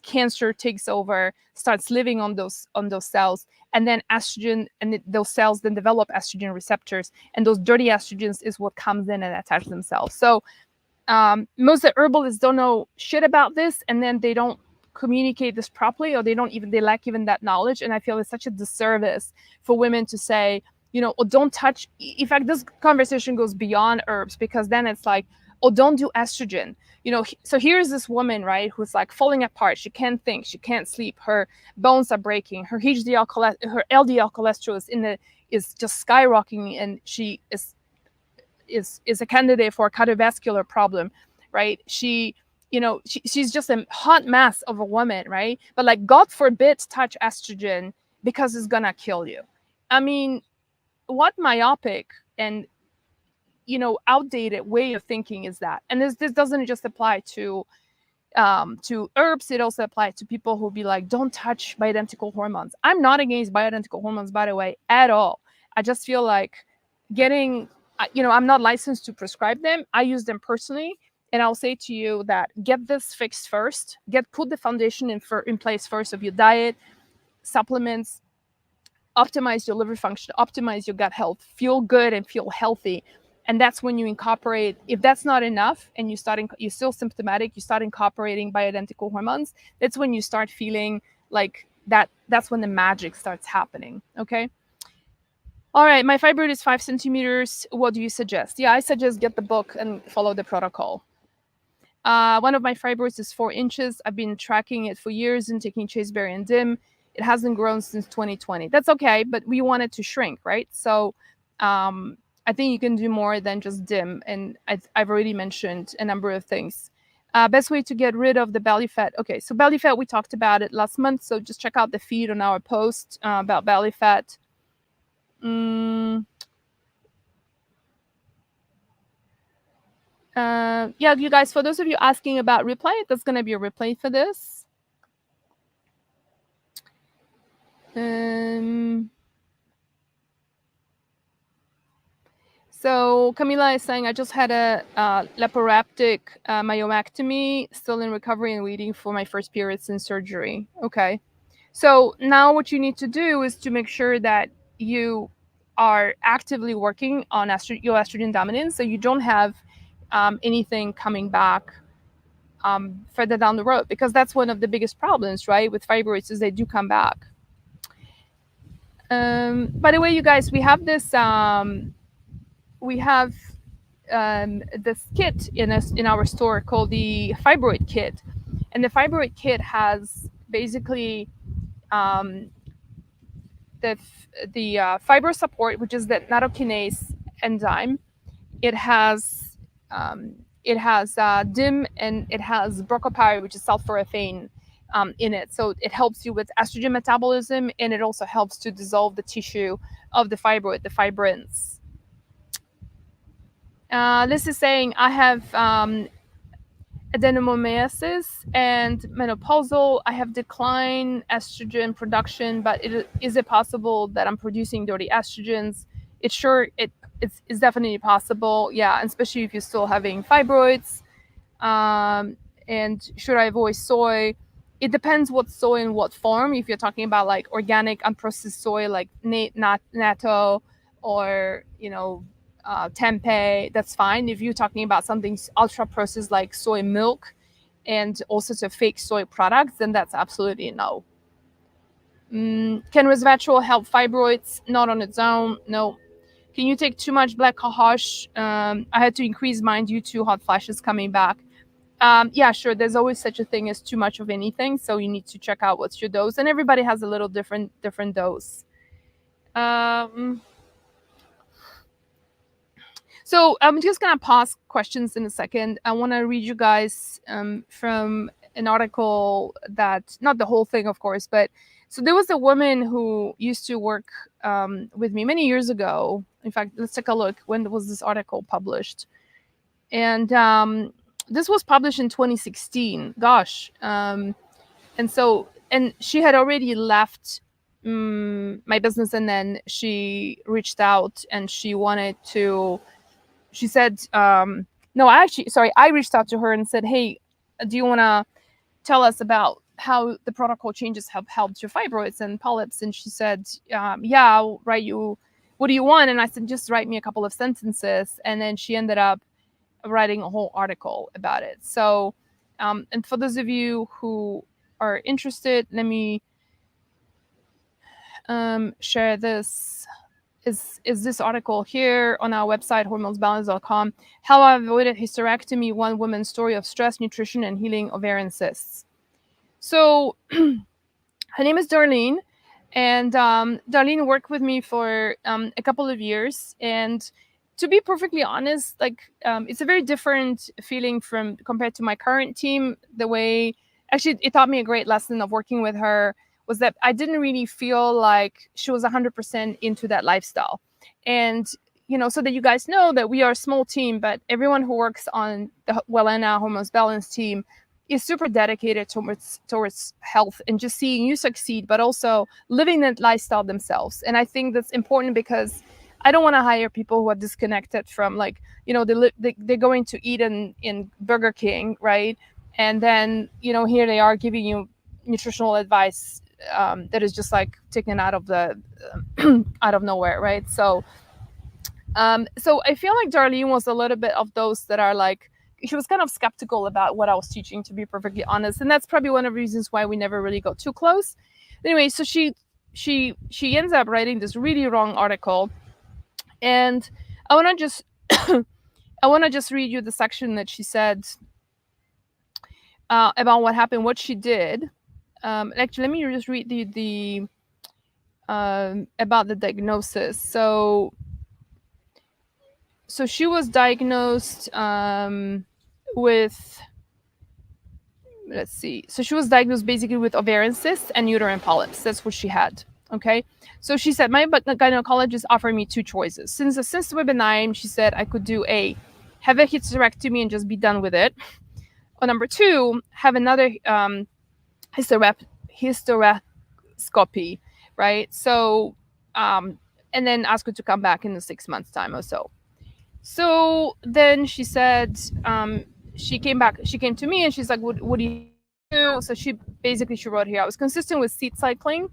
cancer takes over, starts living on those cells, and then estrogen and those cells then develop estrogen receptors, and those dirty estrogens is what comes in and attach themselves. So most of the herbalists don't know shit about this, and then they don't communicate this properly, or they lack even that knowledge. And I feel it's such a disservice for women to say, oh, don't touch. In fact, this conversation goes beyond herbs, because then it's like, oh, don't do estrogen. So here's this woman, right, who's like falling apart. She can't think, she can't sleep, her bones are breaking, her LDL cholesterol is just skyrocketing, and she is a candidate for a cardiovascular problem, right? She's just a hot mess of a woman, right? But like, God forbid, touch estrogen because it's gonna kill you. I mean, what myopic and outdated way of thinking is that? And this doesn't just apply to herbs. It also applies to people who be like, don't touch bioidentical hormones. I'm not against bioidentical hormones, by the way, at all. I just feel like I'm not licensed to prescribe them. I use them personally. And I'll say to you that get this fixed first. Put the foundation in place first of your diet, supplements, optimize your liver function, optimize your gut health, feel good and feel healthy. And that's when you incorporate, if that's not enough and you're still symptomatic, you start incorporating bioidentical hormones, that's when you start feeling like that's when the magic starts happening. Okay. All right, my fibroid is 5 centimeters. What do you suggest? Yeah, I suggest get the book and follow the protocol. One of my fibroids is 4 inches. I've been tracking it for years and taking chaseberry and dim. It hasn't grown since 2020. That's okay, but we want it to shrink, right? So I think you can do more than just dim. And I've already mentioned a number of things. Best way to get rid of the belly fat. Okay, so belly fat, we talked about it last month. So just check out the feed on our post about belly fat. Yeah, you guys, for those of you asking about replay, there's going to be a replay for this. So Camila is saying, I just had a laparoscopic myomectomy, still in recovery and waiting for my first period since surgery. Okay. So now what you need to do is to make sure that you are actively working on your estrogen dominance, so you don't have anything coming back further down the road, because that's one of the biggest problems, right, with fibroids, is they do come back. By the way, you guys, we have this this kit in our store called the Fibroid Kit, and the Fibroid Kit has basically the fibro support, which is the nattokinase enzyme. It has DIM, and it has brocopyrrole, which is sulforaphane, in it. So it helps you with estrogen metabolism, and it also helps to dissolve the tissue of the fibroid, the fibrins. This is saying, I have adenomyosis and menopausal. I have declined estrogen production, but is it possible that I'm producing dirty estrogens? It's definitely possible. Yeah, and especially if you're still having fibroids. And should I avoid soy? It depends what soy and what form. If you're talking about like organic unprocessed soy, like natto, or tempeh, that's fine. If you're talking about something ultra processed like soy milk and all sorts of fake soy products, then that's absolutely no. Can resveratrol help fibroids? Not on its own, no. Can you take too much black cohosh? I had to increase mine due to hot flashes coming back. Yeah, sure. There's always such a thing as too much of anything, so you need to check out what's your dose, and everybody has a little different dose. So I'm just gonna pause questions in a second. I want to read you guys from an article that, not the whole thing, of course, but so there was a woman who used to work with me many years ago. In fact, let's take a look. When was this article published? And this was published in 2016. Gosh. And she had already left my business, and then she reached out and she said, no, I reached out to her and said, hey, do you want to tell us about how the protocol changes have helped your fibroids and polyps? And she said, yeah, I'll write you. What do you want? And I said, just write me a couple of sentences. And then she ended up writing a whole article about it. So, and for those of you who are interested, let me share this. Is this article here on our website, hormonesbalance.com. How I avoided hysterectomy, one woman's story of stress, nutrition, and healing ovarian cysts. So her name is Darlene, and Darlene worked with me for a couple of years. And to be perfectly honest, it's a very different feeling compared to my current team. Actually, it taught me a great lesson of working with her, was that I didn't really feel like she was 100% into that lifestyle. And, so that you guys know that we are a small team, but everyone who works on the Wellena Hormones Balance team is super dedicated towards health and just seeing you succeed, but also living that lifestyle themselves. And I think that's important, because I don't want to hire people who are disconnected from, they're going to eat in Burger King, right? And then, here they are giving you nutritional advice that is just like taken out of the out of nowhere, right? So I feel like Darlene was a little bit of those that are like, she was kind of skeptical about what I was teaching, to be perfectly honest, and that's probably one of the reasons why we never really got too close. Anyway, so she ends up writing this really wrong article, and I want to just I want to just read you the section that she said about what happened, what she did. Actually, let me just read the about the diagnosis. So she was diagnosed with, let's see. So she was diagnosed basically with ovarian cysts and uterine polyps. That's what she had. Okay. So she said, my gynecologist offered me two choices. Since the cysts were benign, she said I could do have a hysterectomy and just be done with it. Or number two, have another hysterectomy, right? So, and then ask her to come back in 6 months' time or so. So then she said, she came to me and she's like, what do you do? So she wrote here, I was consistent with seed cycling.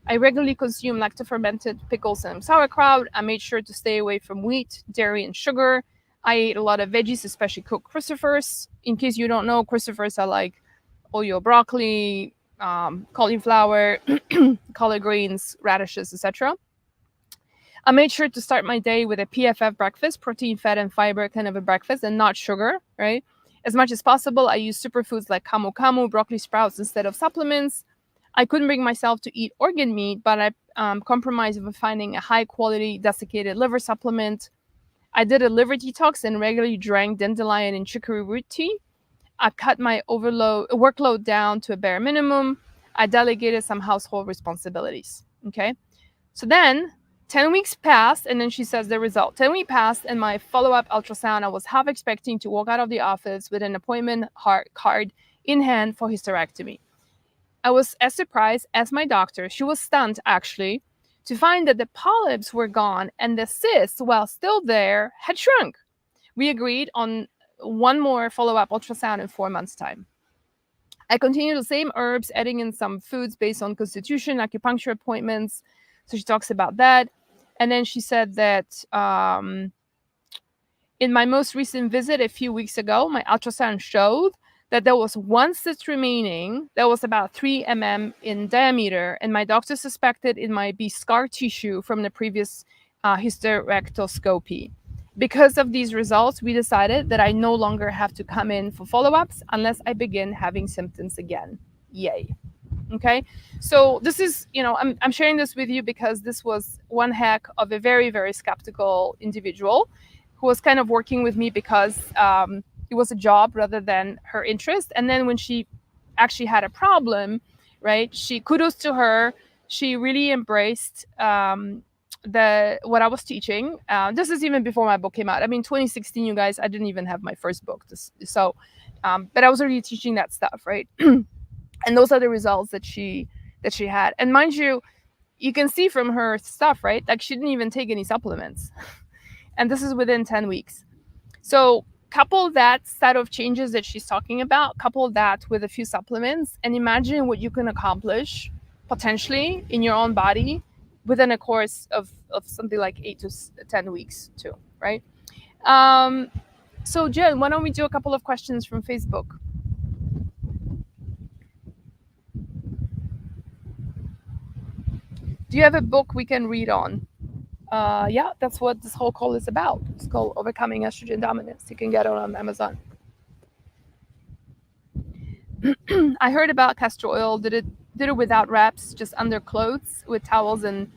I regularly consume lacto-fermented pickles and sauerkraut. I made sure to stay away from wheat, dairy, and sugar. I ate a lot of veggies, especially cooked crucifers. In case you don't know, crucifers are like all your broccoli, cauliflower, collard greens, radishes, etc. I made sure to start my day with a PFF breakfast, protein, fat, and fiber kind of a breakfast, and not sugar, right? As much as possible, I use superfoods like camu camu, broccoli sprouts instead of supplements. I couldn't bring myself to eat organ meat, but I compromised with finding a high-quality desiccated liver supplement. I did a liver detox and regularly drank dandelion and chicory root tea. I cut my workload down to a bare minimum. I delegated some household responsibilities. Okay. So then 10 weeks passed, and then she says the result. 10 weeks passed, and my follow-up ultrasound, I was half expecting to walk out of the office with an appointment card in hand for hysterectomy. I was as surprised as my doctor. She was stunned, actually, to find that the polyps were gone and the cysts, while still there, had shrunk. We agreed on one more follow-up ultrasound in 4 months' time. I continued the same herbs, adding in some foods based on constitution, acupuncture appointments. So she talks about that. And then she said that in my most recent visit a few weeks ago, my ultrasound showed that there was one cyst remaining that was about 3 mm in diameter, and my doctor suspected it might be scar tissue from the previous hysterectoscopy. Because of these results, we decided that I no longer have to come in for follow-ups unless I begin having symptoms again. Yay. Okay, so this is, I'm sharing this with you because this was one heck of a very, very skeptical individual who was kind of working with me because it was a job rather than her interest. And then when she actually had a problem, right, kudos to her. She really embraced what I was teaching. This is even before my book came out. I mean, 2016, you guys, I didn't even have my first book. But I was already teaching that stuff, right? And those are the results that she had. And mind you, you can see from her stuff, right? Like she didn't even take any supplements. And this is within 10 weeks. So couple that set of changes that she's talking about, couple that with a few supplements, and imagine what you can accomplish potentially in your own body within a course of something like 8 to 10 weeks too, right? So Jen, why don't we do a couple of questions from Facebook? Do you have a book we can read on? Yeah, that's what this whole call is about. It's called Overcoming Estrogen Dominance. You can get it on Amazon. I heard about castor oil. Did it without wraps, just under clothes with towels and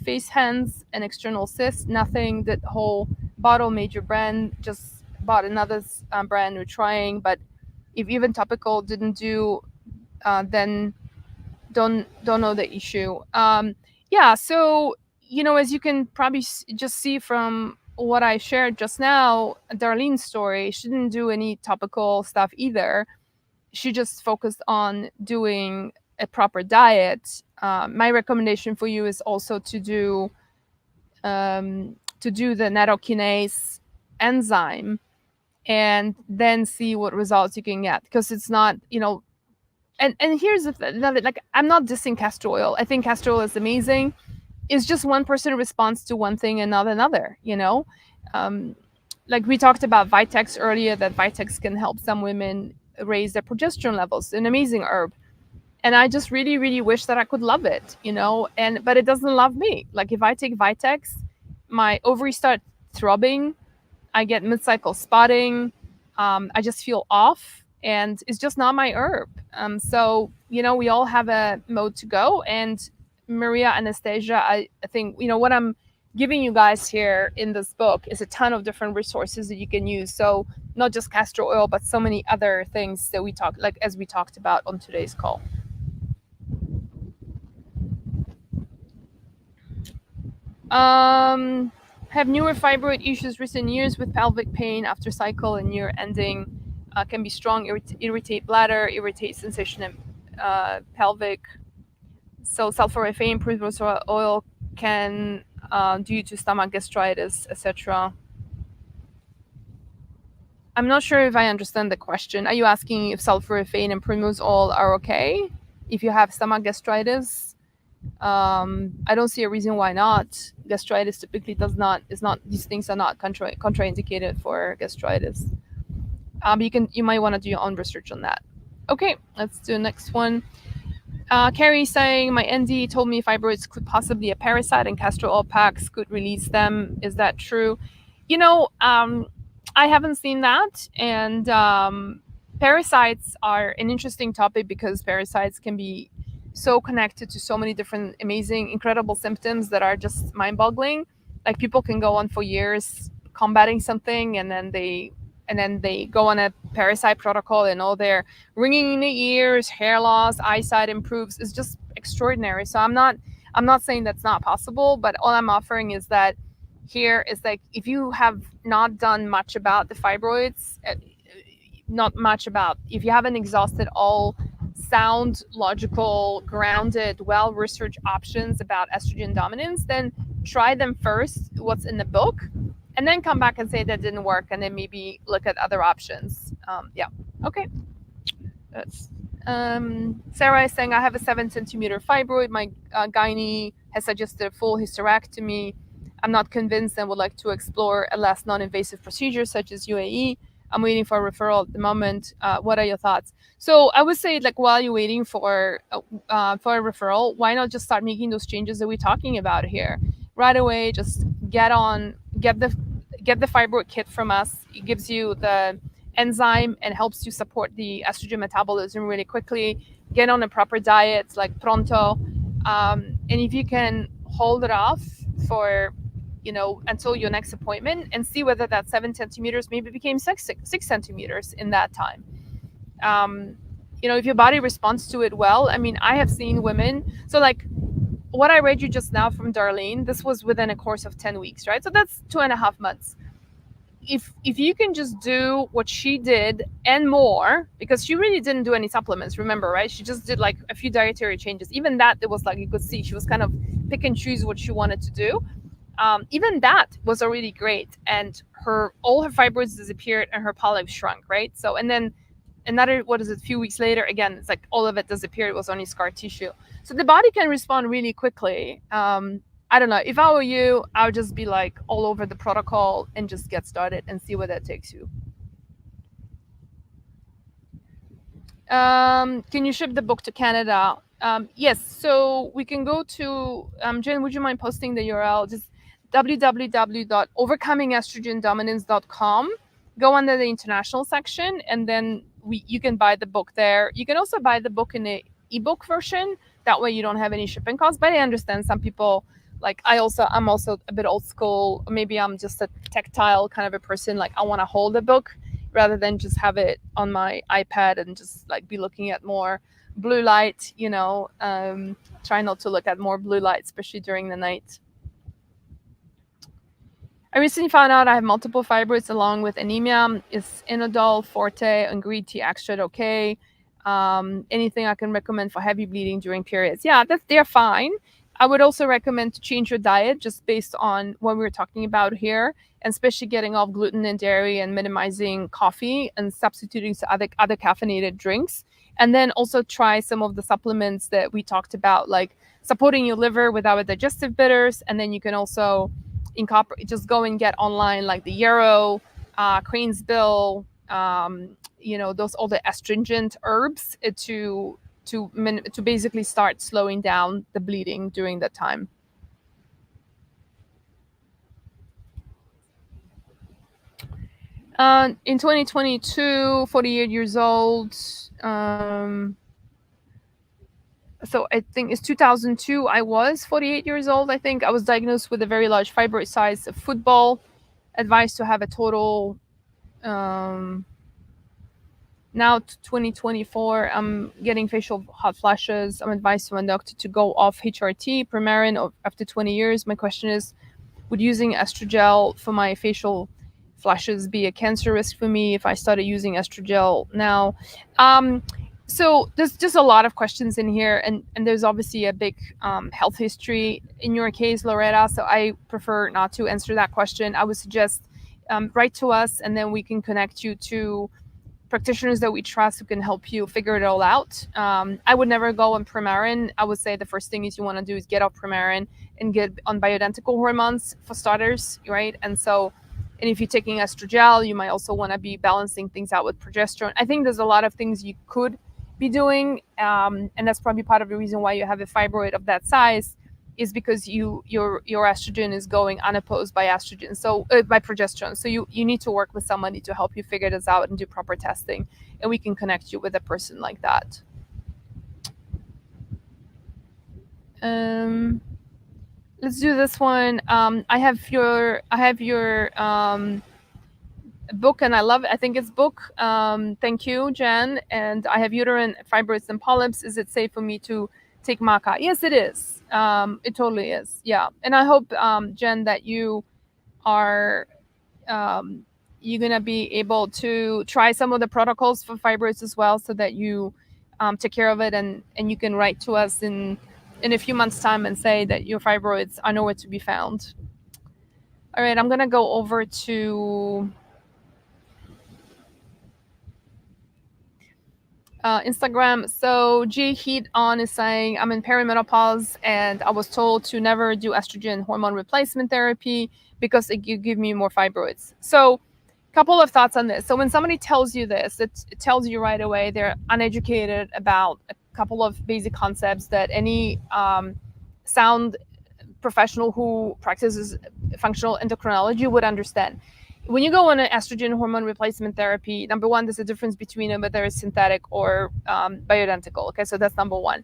face hands and external cysts. Nothing. That whole bottle major brand. Just bought another brand we're trying. But if even topical didn't do, then don't know the issue. Yeah. So as you can probably just see from what I shared just now, Darlene's story, she didn't do any topical stuff either. She just focused on doing a proper diet. My recommendation for you is also to do the nattokinase enzyme and then see what results you can get, because it's not, And here's another, like, I'm not dissing castor oil. I think castor oil is amazing. It's just one person responds to one thing and not another, you know. um, like we talked about Vitex earlier, that Vitex can help some women raise their progesterone levels, an amazing herb. And I just really, really wish that I could love it, you know. And but it doesn't love me. Like if I take Vitex, my ovaries start throbbing, I get mid-cycle spotting. I just feel off, and it's just not my herb. So you know, we all have a mode to go. And Maria, Anastasia, I think, you know, what I'm giving you guys here in this book is a ton of different resources that you can use. So not just castor oil, but so many other things that we talk, like as we talked about on today's call. Have newer fibroid issues recent years with pelvic pain after cycle and year ending. Can be strong, irritate bladder, irritate sensation in pelvic. So sulforaphane, primrose oil can due to stomach gastritis, etc. I'm not sure if I understand the question. Are you asking if sulforaphane and primrose oil are okay if you have stomach gastritis? I don't see a reason why not. Gastritis typically is not, these things are not contraindicated for gastritis. You might want to do your own research on that. Okay, let's do the next one. Carrie saying, my ND told me fibroids could possibly a parasite and castor oil packs could release them. Is that true? You know, I haven't seen that. And parasites are an interesting topic because parasites can be so connected to so many different amazing, incredible symptoms that are just mind-boggling. Like people can go on for years combating something, and then they go on a parasite protocol, and all their ringing in the ears, hair loss, eyesight improves. It's just extraordinary. So I'm not saying that's not possible, but all I'm offering is that here is like, if you have not done much about the fibroids, if you haven't exhausted all sound, logical, grounded, well-researched options about estrogen dominance, then try them first, what's in the book, and then come back and say that didn't work, and then maybe look at other options. Yeah. Okay. That's, Sarah is saying, I have a 7-centimeter fibroid. My gynae has suggested a full hysterectomy. I'm not convinced and would like to explore a less non-invasive procedure such as UAE. I'm waiting for a referral at the moment. What are your thoughts? So I would say, like, while you're waiting for a referral, why not just start making those changes that we're talking about here right away? Just get the fibroid kit from us. It gives you the enzyme and helps you support the estrogen metabolism really quickly. Get on a proper diet like Pronto, and if you can hold it off for, you know, until your next appointment, and see whether that 7 centimeters maybe became 6 centimeters in that time. You know, if your body responds to it well. I mean, I have seen women, so like what I read you just now from Darlene, this was within a course of 10 weeks, right? So that's 2.5 months. If you can just do what she did and more, because she really didn't do any supplements, remember, right? She just did like a few dietary changes. Even that, it was like, you could see she was kind of pick and choose what she wanted to do. Even that was already great, and all her fibroids disappeared and her polyps shrunk, right? So, and then another, what is it, a few weeks later, again, it's like all of it disappeared. It was only scar tissue. So the body can respond really quickly. I don't know. If I were you, I would just be like all over the protocol and just get started and see where that takes you. Can you ship the book to Canada? Yes. So we can go to, Jen, would you mind posting the URL? Just www.overcomingestrogendominance.com. Go under the international section, and then you can buy the book there. You can also buy the book in the ebook version. That way you don't have any shipping costs. But I understand some people, like I'm also a bit old school. Maybe I'm just a tactile kind of a person. Like I want to hold a book rather than just have it on my iPad and just like be looking at more blue light, you know. Try not to look at more blue light, especially during the night. I recently found out I have multiple fibroids along with anemia. Is Inodol, Forte, and green tea extract okay? Anything I can recommend for heavy bleeding during periods? Yeah, they're fine. I would also recommend to change your diet just based on what we were talking about here, and especially getting off gluten and dairy and minimizing coffee and substituting to other caffeinated drinks. And then also try some of the supplements that we talked about, like supporting your liver with our digestive bitters. And then you can also incorporate, just go and get online like the yarrow, crane's bill, those all the astringent herbs to basically start slowing down the bleeding during that time. In 2022, 48 years old. So I think it's 2002. I was 48 years old. I think I was diagnosed with a very large fibroid size of football. Advised to have a total. Now 2024, I'm getting facial hot flashes. I'm advised to my doctor to go off HRT, Premarin, after 20 years. My question is, would using estrogel for my facial flashes be a cancer risk for me if I started using estrogel now? So there's just a lot of questions in here, and there's obviously a big health history in your case, Loretta. So I prefer not to answer that question. I would suggest write to us, and then we can connect you to practitioners that we trust who can help you figure it all out. I would never go on Premarin. I would say the first thing is you want to do is get off Premarin and get on bioidentical hormones for starters, right? And if you're taking estrogel, you might also want to be balancing things out with progesterone. I think there's a lot of things you could be doing, and that's probably part of the reason why you have a fibroid of that size, is because your estrogen is going unopposed by estrogen, so by progesterone. So you need to work with somebody to help you figure this out and do proper testing, and we can connect you with a person like that. Let's do this one. I have your book, and I love it. I think it's book. Thank you, Jen. And I have uterine fibroids and polyps. Is it safe for me to take maca? Yes, it is. It totally is. Yeah. And I hope, Jen, that you are you're gonna be able to try some of the protocols for fibroids as well, so that you take care of it, and you can write to us in a few months' time and say that your fibroids are nowhere to be found. All right, I'm gonna go over to Instagram. So G Heat On is saying, I'm in perimenopause and I was told to never do estrogen hormone replacement therapy because it give me more fibroids. So a couple of thoughts on this. So when somebody tells you this, it tells you right away they're uneducated about a couple of basic concepts that any sound professional who practices functional endocrinology would understand. When you go on an estrogen hormone replacement therapy, number one, there's a difference between them, whether it's synthetic or bioidentical. Okay, so that's number one.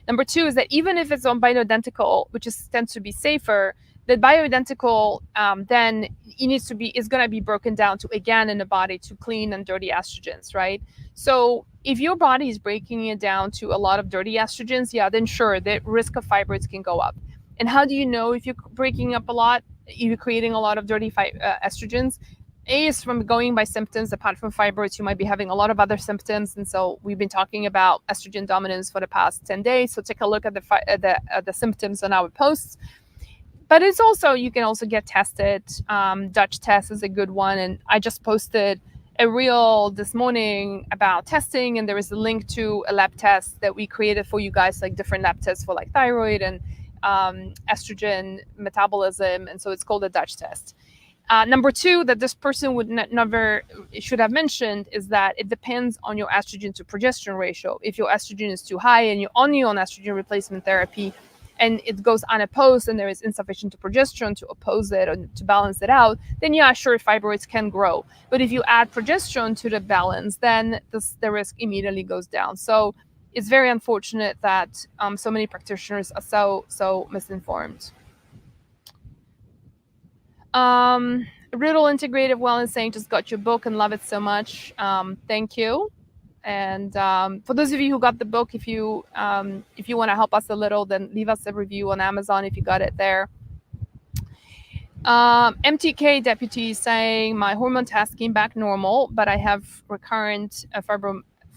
Number two is that even if it's on bioidentical, which tends to be safer, the bioidentical then is going to be broken down to, again, in the body, to clean and dirty estrogens, right? So if your body is breaking it down to a lot of dirty estrogens, yeah, then sure, the risk of fibroids can go up. And how do you know if you're breaking up a lot, you're creating a lot of dirty estrogens? A is from going by symptoms. Apart from fibroids, you might be having a lot of other symptoms. And so we've been talking about estrogen dominance for the past 10 days. So take a look at the symptoms on our posts. But it's also, you can also get tested. Dutch test is a good one. And I just posted a reel this morning about testing, and there is a link to a lab test that we created for you guys, like different lab tests for like thyroid and estrogen metabolism. And so it's called a Dutch test. Number two, that this person would never should have mentioned, is that it depends on your estrogen to progesterone ratio. If your estrogen is too high and you're only on estrogen replacement therapy and it goes unopposed and there is insufficient progesterone to oppose it or to balance it out, then yeah, sure, fibroids can grow. But if you add progesterone to the balance, then the risk immediately goes down. So it's very unfortunate that so many practitioners are so misinformed. Riddle Integrative Wellness saying, just got your book and love it so much. Thank you. And for those of you who got the book, if you want to help us a little, then leave us a review on Amazon if you got it there. MTK Deputy saying, my hormone test came back normal, but I have recurrent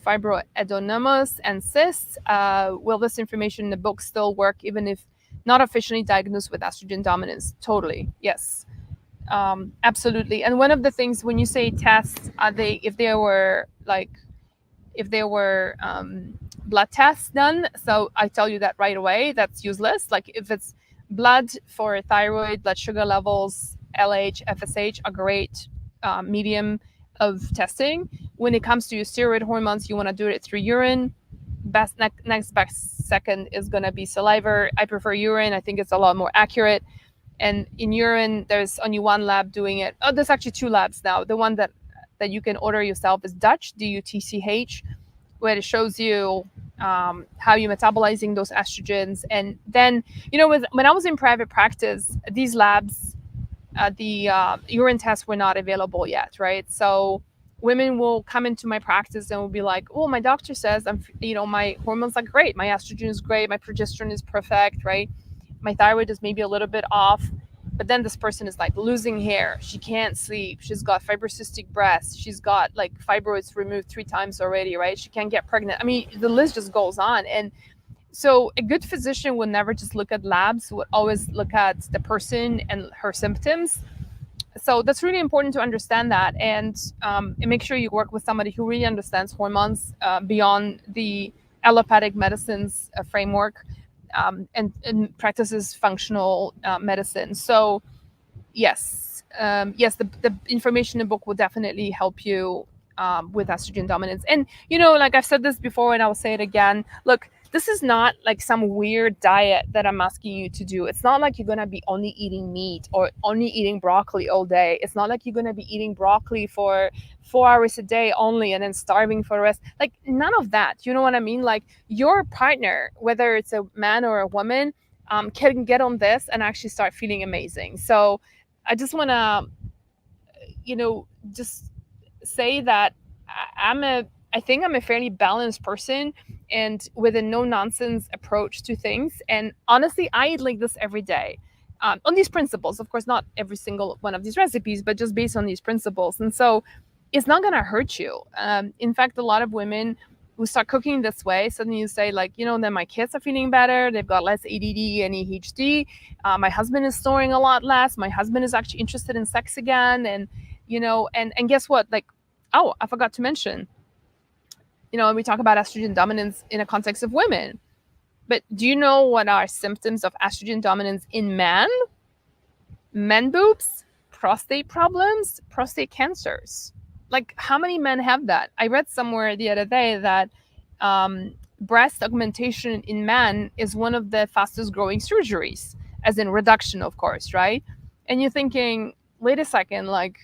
fibroadenomas and cysts. Will this information in the book still work even if not officially diagnosed with estrogen dominance? Totally, yes. Absolutely. And one of the things, when you say tests, if if there were blood tests done. So I tell you that right away, that's useless. Like if it's blood for thyroid, blood sugar levels, LH, FSH are great medium of testing. When it comes to your steroid hormones, you want to do it through urine. Next best second is going to be saliva. I prefer urine. I think it's a lot more accurate. And in urine, there's only one lab doing it. Oh, there's actually two labs now. The one that you can order yourself is Dutch, DUTCH, where it shows you how you're metabolizing those estrogens. And then, when I was in private practice, these labs, the urine tests were not available yet, right? So women will come into my practice and will be like, "Oh, my doctor says my hormones are great, my estrogen is great, my progesterone is perfect, right? My thyroid is maybe a little bit off." But then this person is like losing hair, she can't sleep, she's got fibrocystic breasts, she's got like fibroids removed 3 times already, right? She can't get pregnant. I mean, the list just goes on. And so a good physician would never just look at labs, would always look at the person and her symptoms. So that's really important to understand that, and make sure you work with somebody who really understands hormones beyond the allopathic medicines framework, and practices functional medicine. So yes, the information in the book will definitely help you with estrogen dominance. And like I've said this before, and I will say it again. Look, this is not like some weird diet that I'm asking you to do. It's not like you're gonna be only eating meat or only eating broccoli all day. It's not like you're gonna be eating broccoli for 4 hours a day only and then starving for the rest. Like none of that. You know what I mean? Like your partner, whether it's a man or a woman, can get on this and actually start feeling amazing. So I just want to, just say that I think I'm a fairly balanced person, and with a no nonsense approach to things. And honestly, I eat like this every day. On these principles, of course, not every single one of these recipes, but just based on these principles. And so it's not going to hurt you. In fact, a lot of women who start cooking this way, suddenly you say like, then my kids are feeling better. They've got less ADD and ADHD. My husband is snoring a lot less. My husband is actually interested in sex again. And, and guess what? Like, oh, I forgot to mention, we talk about estrogen dominance in a context of women. But do you know what are symptoms of estrogen dominance in men? Men boobs, prostate problems, prostate cancers. Like, how many men have that? I read somewhere the other day that breast augmentation in men is one of the fastest growing surgeries, as in reduction, of course, right? And you're thinking, wait a second, like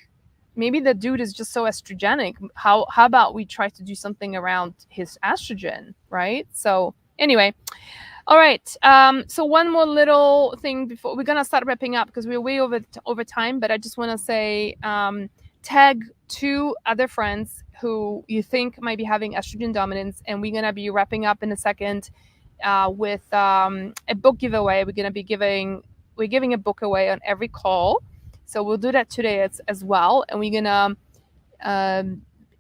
maybe the dude is just so estrogenic. How about we try to do something around his estrogen, right? So anyway, all right. So one more little thing before we're gonna start wrapping up, because we're way over time. But I just want to say, tag 2 other friends who you think might be having estrogen dominance, and we're gonna be wrapping up in a second with a book giveaway. We're giving a book away on every call, so we'll do that today as well. And we're gonna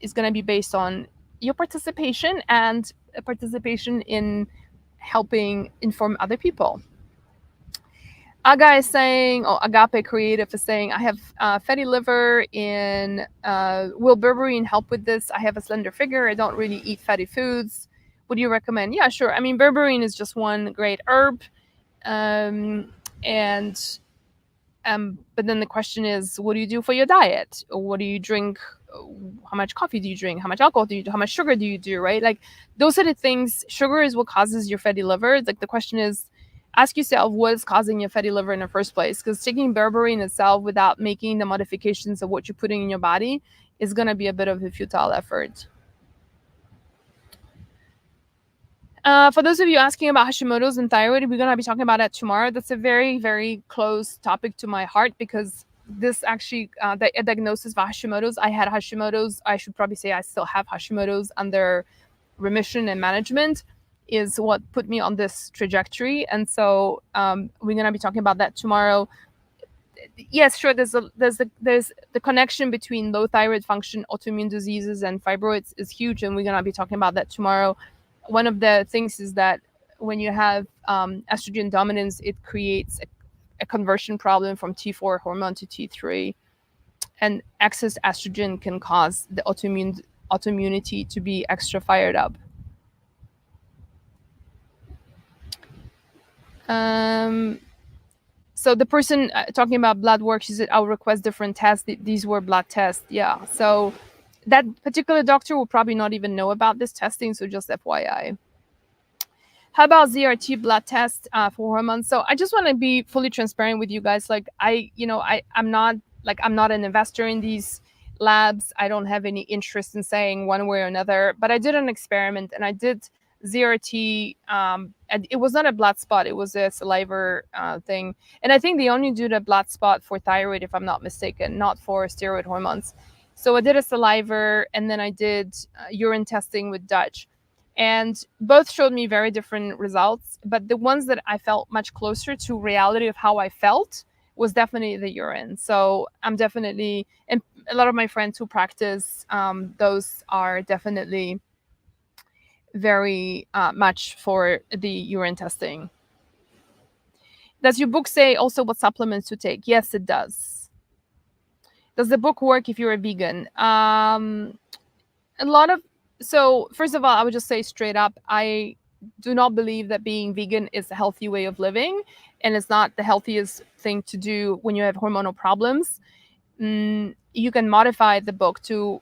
it's gonna be based on your participation and participation in helping inform other people. Aga is saying, Agape Creative is saying, I have fatty liver. Will berberine help with this? I have a slender figure. I don't really eat fatty foods. Would you recommend? Yeah, sure. I mean, berberine is just one great herb. But then the question is, what do you do for your diet? What do you drink? How much coffee do you drink? How much alcohol do you do? How much sugar do you do? Right? Like those are the things. Sugar is what causes your fatty liver. Like the question is, ask yourself what is causing your fatty liver in the first place. Because taking berberine itself without making the modifications of what you're putting in your body is going to be a bit of a futile effort. For those of you asking about Hashimoto's and thyroid, we're going to be talking about that tomorrow. That's a very, very close topic to my heart, because this actually, the diagnosis of Hashimoto's, I had Hashimoto's, I should probably say I still have Hashimoto's under remission and management, is what put me on this trajectory. And so we're going to be talking about that tomorrow. Yes, sure, there's the connection between low thyroid function, autoimmune diseases, and fibroids is huge, and we're going to be talking about that tomorrow. One of the things is that when you have estrogen dominance, it creates a conversion problem from T4 hormone to T3, and excess estrogen can cause the autoimmune autoimmunity to be extra fired up. So the person talking about blood work, she said, I'll request different tests. These were blood tests. Yeah. So that particular doctor will probably not even know about this testing. So just FYI. How about ZRT blood test for hormones? So I just want to be fully transparent with you guys. Like I'm not an investor in these labs. I don't have any interest in saying one way or another. But I did an experiment and I did ZRT. And it was not a blood spot. It was a saliva thing. And I think they only do the blood spot for thyroid, if I'm not mistaken, not for steroid hormones. So I did a saliva and then I did urine testing with Dutch, and both showed me very different results, but the ones that I felt much closer to reality of how I felt was definitely the urine. So I'm definitely, and a lot of my friends who practice those are definitely very much for the urine testing. Does your book say also what supplements to take? Yes, it does. Does the book work if you're a vegan? So first of all, I would just say straight up, I do not believe that being vegan is a healthy way of living, and it's not the healthiest thing to do when you have hormonal problems. You can modify the book to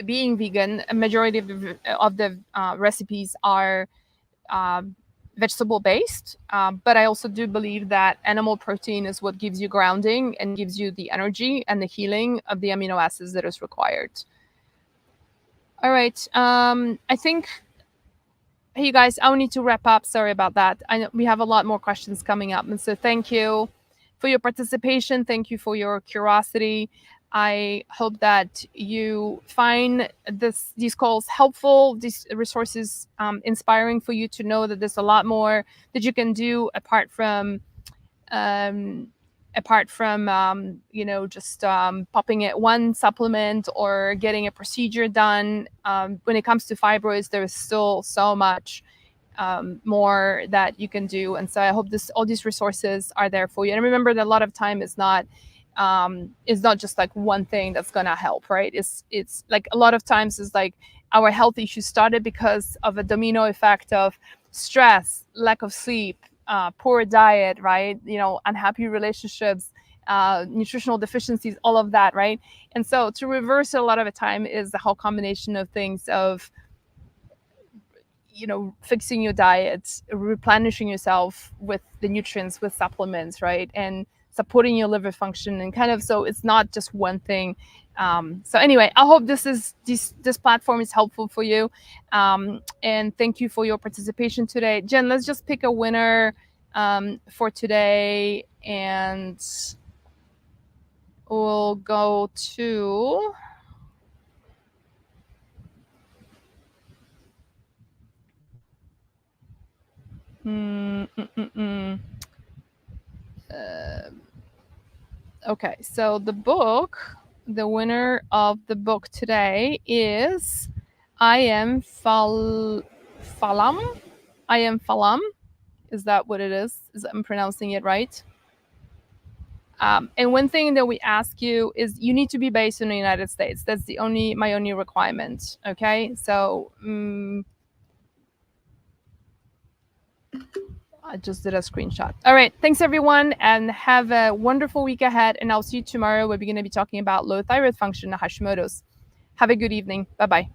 being vegan. A majority of the recipes are vegetable based, but I also do believe that animal protein is what gives you grounding and gives you the energy and the healing of the amino acids that is required. All right. I think, hey, you guys, I'll need to wrap up. Sorry about that. I know we have a lot more questions coming up. And so thank you for your participation. Thank you for your curiosity. I hope that you find these calls helpful, these resources inspiring for you to know that there's a lot more that you can do apart from just popping at one supplement or getting a procedure done. When it comes to fibroids, there is still so much more that you can do, and so I hope all these resources are there for you. And remember that a lot of time is not just like one thing that's gonna help, right? It's like a lot of times is like our health issues started because of a domino effect of stress, lack of sleep, poor diet, right? Unhappy relationships, nutritional deficiencies, all of that, right? And so to reverse it a lot of the time is the whole combination of things of fixing your diet, replenishing yourself with the nutrients, with supplements, right? And supporting your liver function, and kind of, so it's not just one thing. So anyway, I hope this platform is helpful for you. And thank you for your participation today. Jen, let's just pick a winner for today, and we'll go to okay, so the winner of the book today is I Am Falam. I Am Falam. Is that what it is? I'm pronouncing it right? And one thing that we ask you is you need to be based in the United States. That's my only requirement. Okay, so I just did a screenshot. All right, thanks everyone, and have a wonderful week ahead. And I'll see you tomorrow where we're going to be talking about low thyroid function, Hashimoto's. Have a good evening. Bye bye.